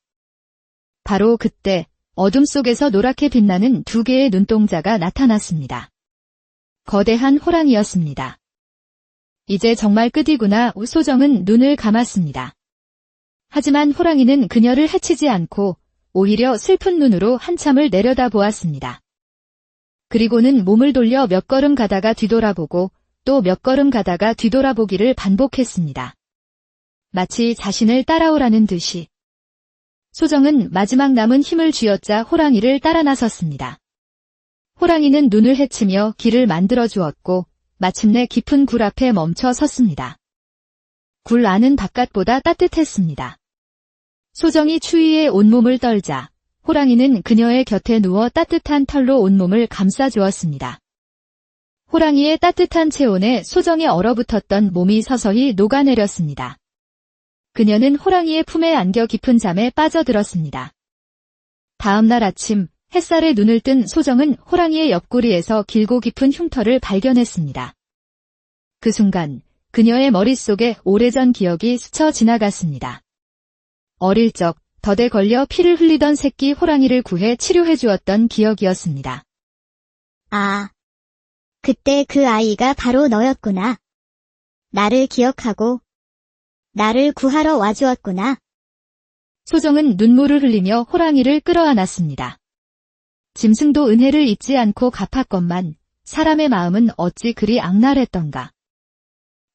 Speaker 1: 바로 그때 어둠 속에서 노랗게 빛나는 두 개의 눈동자가 나타났습니다. 거대한 호랑이였습니다. 이제 정말 끝이구나. 소정은 눈을 감았습니다. 하지만 호랑이는 그녀를 해치지 않고 오히려 슬픈 눈으로 한참을 내려다보았습니다. 그리고는 몸을 돌려 몇 걸음 가다가 뒤돌아보고 또 몇 걸음 가다가 뒤돌아보기를 반복했습니다. 마치 자신을 따라오라는 듯이. 소정은 마지막 남은 힘을 쥐어짜 호랑이를 따라 나섰습니다. 호랑이는 눈을 헤치며 길을 만들어 주었고 마침내 깊은 굴 앞에 멈춰 섰습니다. 굴 안은 바깥보다 따뜻했습니다. 소정이 추위에 온몸을 떨자 호랑이는 그녀의 곁에 누워 따뜻한 털로 온몸을 감싸주었습니다. 호랑이의 따뜻한 체온에 소정에 얼어붙었던 몸이 서서히 녹아내렸습니다. 그녀는 호랑이의 품에 안겨 깊은 잠에 빠져들었습니다. 다음 날 아침 햇살에 눈을 뜬 소정은 호랑이의 옆구리에서 길고 깊은 흉터를 발견했습니다. 그 순간 그녀의 머릿속에 오래전 기억이 스쳐 지나갔습니다. 어릴 적 덫에 걸려 피를 흘리던 새끼 호랑이를 구해 치료해 주었던 기억이었습니다.
Speaker 3: 아, 그때 그 아이가 바로 너였구나. 나를 기억하고 나를 구하러 와주었구나.
Speaker 1: 소정은 눈물을 흘리며 호랑이를 끌어안았습니다. 짐승도 은혜를 잊지 않고 갚았건만 사람의 마음은 어찌 그리 악랄했던가.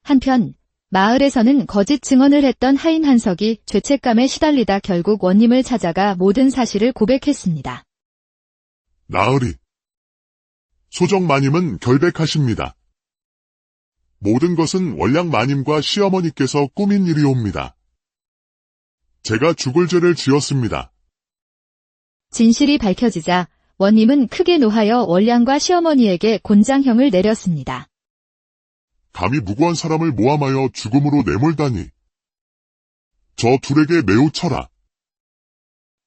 Speaker 1: 한편 마을에서는 거짓 증언을 했던 하인 한석이 죄책감에 시달리다 결국 원님을 찾아가 모든 사실을 고백했습니다.
Speaker 4: 나으리. 소정 마님은 결백하십니다. 모든 것은 원량 마님과 시어머니께서 꾸민 일이옵니다. 제가 죽을 죄를 지었습니다.
Speaker 1: 진실이 밝혀지자 원님은 크게 노하여 원량과 시어머니에게 곤장형을 내렸습니다.
Speaker 4: 감히 무고한 사람을 모함하여 죽음으로 내몰다니. 저 둘에게 매우 쳐라.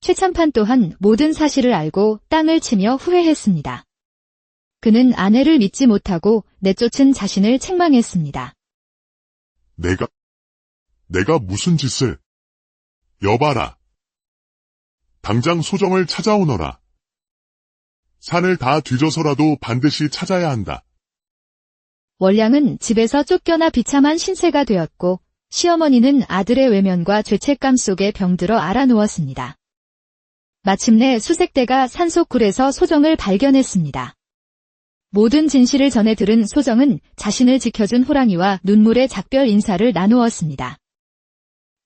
Speaker 1: 최참판 또한 모든 사실을 알고 땅을 치며 후회했습니다. 그는 아내를 믿지 못하고 내쫓은 자신을 책망했습니다.
Speaker 4: 내가 무슨 짓을. 여봐라. 당장 소정을 찾아오너라. 산을 다 뒤져서라도 반드시 찾아야 한다.
Speaker 1: 원량은 집에서 쫓겨나 비참한 신세가 되었고 시어머니는 아들의 외면과 죄책감 속에 병들어 앓아누웠습니다. 마침내 수색대가 산속굴에서 소정을 발견했습니다. 모든 진실을 전해 들은 소정은 자신을 지켜준 호랑이와 눈물의 작별 인사를 나누었습니다.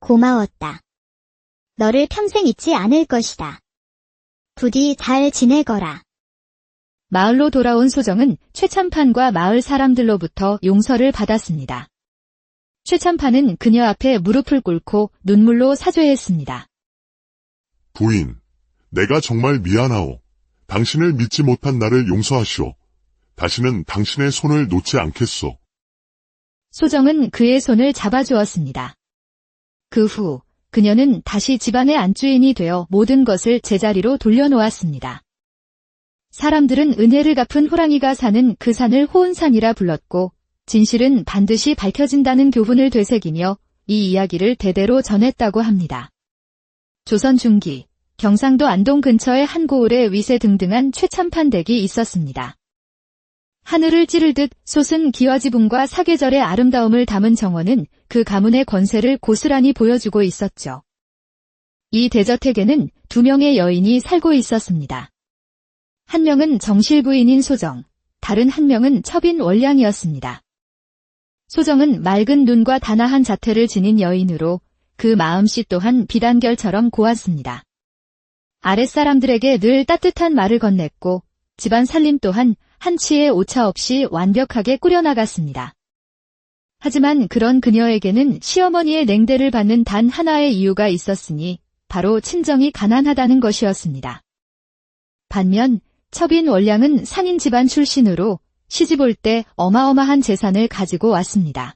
Speaker 3: 고마웠다. 너를 평생 잊지 않을 것이다. 부디 잘 지내거라.
Speaker 1: 마을로 돌아온 소정은 최참판과 마을 사람들로부터 용서를 받았습니다. 최참판은 그녀 앞에 무릎을 꿇고 눈물로 사죄했습니다.
Speaker 4: 부인, 내가 정말 미안하오. 당신을 믿지 못한 나를 용서하시오. 다시는 당신의 손을 놓지 않겠소.
Speaker 1: 소정은 그의 손을 잡아주었습니다. 그 후 그녀는 다시 집안의 안주인이 되어 모든 것을 제자리로 돌려놓았습니다. 사람들은 은혜를 갚은 호랑이가 사는 그 산을 호은산이라 불렀고 진실은 반드시 밝혀진다는 교훈을 되새기며 이 이야기를 대대로 전했다고 합니다. 조선 중기 경상도 안동 근처의 한 고을에 위세등등한 최참판 댁이 있었습니다. 하늘을 찌를 듯 솟은 기와지붕과 사계절의 아름다움을 담은 정원은 그 가문의 권세를 고스란히 보여주고 있었죠. 이 대저택에는 2명의 여인이 살고 있었습니다. 한 명은 정실 부인인 소정, 다른 한 명은 첩인 원량이었습니다. 소정은 맑은 눈과 단아한 자태를 지닌 여인으로 그 마음씨 또한 비단결처럼 고왔습니다. 아랫사람들에게 늘 따뜻한 말을 건넸고 집안 살림 또한 한치의 오차 없이 완벽하게 꾸려나갔습니다. 하지만 그런 그녀에게는 시어머니의 냉대를 받는 단 하나의 이유가 있었으니 바로 친정이 가난하다는 것이었습니다. 반면 첩인 원량은 상인 집안 출신으로 시집 올 때 어마어마한 재산을 가지고 왔습니다.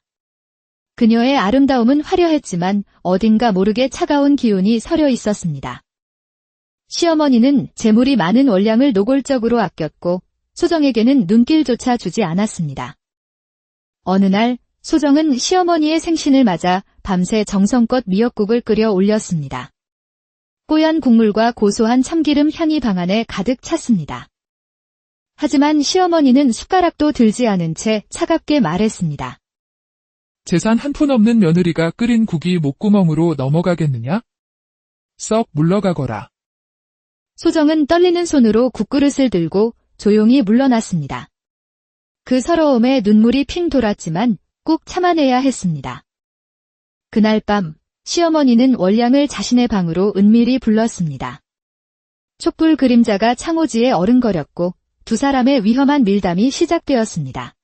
Speaker 1: 그녀의 아름다움은 화려했지만 어딘가 모르게 차가운 기운이 서려 있었습니다. 시어머니는 재물이 많은 원량을 노골적으로 아꼈고 소정에게는 눈길조차 주지 않았습니다. 어느 날 소정은 시어머니의 생신을 맞아 밤새 정성껏 미역국을 끓여 올렸습니다. 뽀얀 국물과 고소한 참기름 향이 방 안에 가득 찼습니다. 하지만 시어머니는 숟가락도 들지 않은 채 차갑게 말했습니다.
Speaker 2: 재산 한 푼 없는 며느리가 끓인 국이 목구멍으로 넘어가겠느냐? 썩 물러가거라.
Speaker 1: 소정은 떨리는 손으로 국그릇을 들고 조용히 물러났습니다. 그 서러움에 눈물이 핑 돌았지만 꾹 참아내야 했습니다. 그날 밤 시어머니는 원량을 자신의 방으로 은밀히 불렀습니다. 촛불 그림자가 창호지에 어른거렸고 두 사람의 위험한 밀담이 시작되었습니다.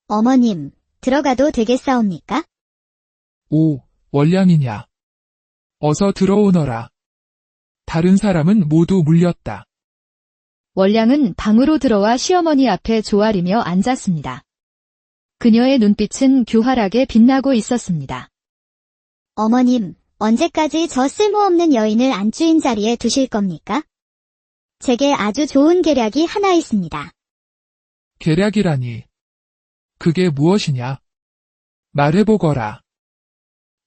Speaker 3: 어머님, 들어가도 되겠사옵니까?
Speaker 2: 오, 원량이냐. 어서 들어오너라. 다른 사람은 모두 물렸다.
Speaker 1: 원량은 방으로 들어와 시어머니 앞에 조아리며 앉았습니다. 그녀의 눈빛은 교활하게 빛나고 있었습니다.
Speaker 3: 어머님, 언제까지 저 쓸모없는 여인을 안주인 자리에 두실 겁니까? 제게 아주 좋은 계략이 하나 있습니다.
Speaker 2: 계략이라니. 그게 무엇이냐? 말해보거라.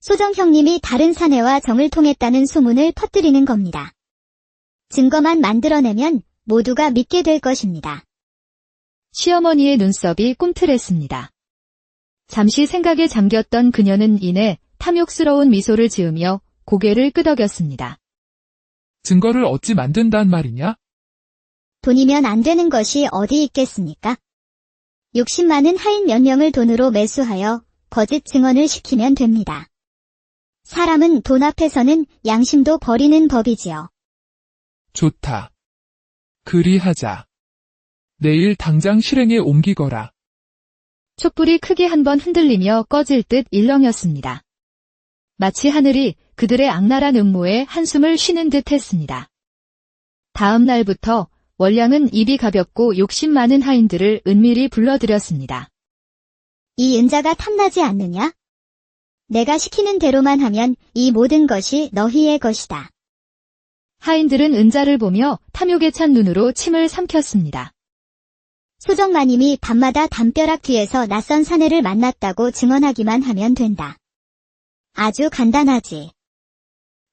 Speaker 3: 소정 형님이 다른 사내와 정을 통했다는 소문을 퍼뜨리는 겁니다. 증거만 만들어내면 모두가 믿게 될 것입니다.
Speaker 1: 시어머니의 눈썹이 꿈틀했습니다. 잠시 생각에 잠겼던 그녀는 이내 탐욕스러운 미소를 지으며 고개를 끄덕였습니다.
Speaker 2: 증거를 어찌 만든단 말이냐?
Speaker 3: 돈이면 안 되는 것이 어디 있겠습니까? 욕심 많은 하인 몇 명을 돈으로 매수하여 거짓 증언을 시키면 됩니다. 사람은 돈 앞에서는 양심도 버리는 법이지요.
Speaker 2: 좋다. 그리하자. 내일 당장 실행에 옮기거라.
Speaker 1: 촛불이 크게 한번 흔들리며 꺼질 듯 일렁였습니다. 마치 하늘이 그들의 악랄한 음모에 한숨을 쉬는 듯 했습니다. 다음 날부터 원량은 입이 가볍고 욕심 많은 하인들을 은밀히 불러들였습니다.
Speaker 3: 이 은자가 탐나지 않느냐? 내가 시키는 대로만 하면 이 모든 것이 너희의 것이다.
Speaker 1: 하인들은 은자를 보며 탐욕에 찬 눈으로 침을 삼켰습니다.
Speaker 3: 소정마님이 밤마다 담벼락 뒤에서 낯선 사내를 만났다고 증언하기만 하면 된다. 아주 간단하지.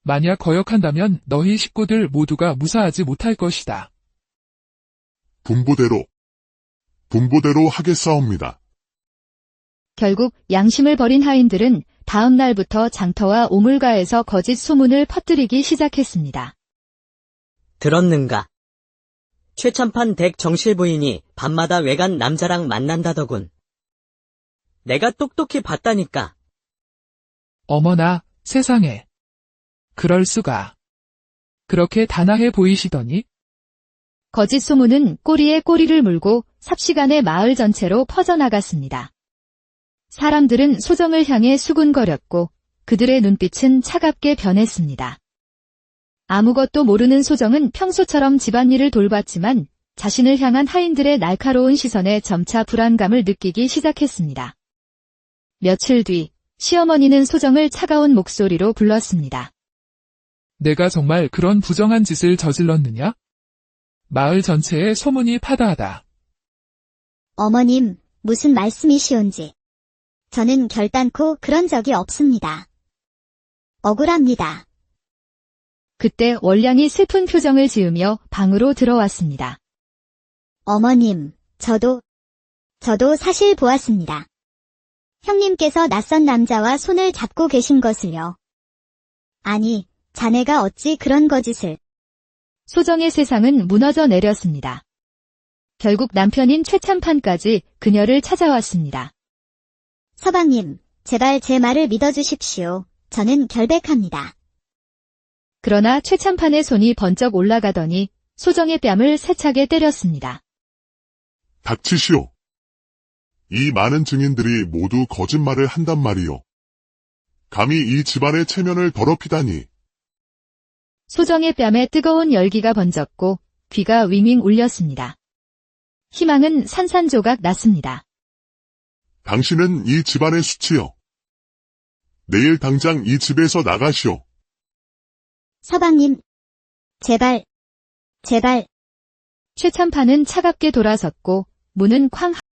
Speaker 2: 만약 거역한다면 너희 식구들 모두가 무사하지 못할 것이다.
Speaker 4: 분부대로 하겠사옵니다.
Speaker 1: 결국 양심을 버린 하인들은 다음 날부터 장터와 오물가에서 거짓 소문을 퍼뜨리기 시작했습니다.
Speaker 5: 들었는가? 최참판 댁 정실 부인이 밤마다 외간 남자랑 만난다더군. 내가 똑똑히 봤다니까.
Speaker 2: 어머나, 세상에. 그럴 수가. 그렇게 단아해 보이시더니?
Speaker 1: 거짓 소문은 꼬리에 꼬리를 물고 삽시간에 마을 전체로 퍼져나갔습니다. 사람들은 소정을 향해 수군거렸고 그들의 눈빛은 차갑게 변했습니다. 아무것도 모르는 소정은 평소처럼 집안일을 돌봤지만 자신을 향한 하인들의 날카로운 시선에 점차 불안감을 느끼기 시작했습니다. 며칠 뒤 시어머니는 소정을 차가운 목소리로 불렀습니다.
Speaker 2: 내가 정말 그런 부정한 짓을 저질렀느냐? 마을 전체에 소문이 파다하다.
Speaker 3: 어머님, 무슨 말씀이시온지. 저는 결단코 그런 적이 없습니다. 억울합니다.
Speaker 1: 그때 원량이 슬픈 표정을 지으며 방으로 들어왔습니다.
Speaker 3: 어머님, 저도 사실 보았습니다. 형님께서 낯선 남자와 손을 잡고 계신 것을요. 아니, 자네가 어찌 그런 거짓을.
Speaker 1: 소정의 세상은 무너져 내렸습니다. 결국 남편인 최참판까지 그녀를 찾아왔습니다.
Speaker 3: 서방님, 제발 제 말을 믿어주십시오. 저는 결백합니다.
Speaker 1: 그러나 최참판의 손이 번쩍 올라가더니 소정의 뺨을 세차게 때렸습니다.
Speaker 4: 닥치시오. 이 많은 증인들이 모두 거짓말을 한단 말이오. 감히 이 집안의 체면을 더럽히다니.
Speaker 1: 소정의 뺨에 뜨거운 열기가 번졌고 귀가 윙윙 울렸습니다. 희망은 산산조각 났습니다.
Speaker 4: 당신은 이 집안의 수치요. 내일 당장 이 집에서 나가시오.
Speaker 3: 서방님, 제발.
Speaker 1: 최참판은 차갑게 돌아섰고 문은 쾅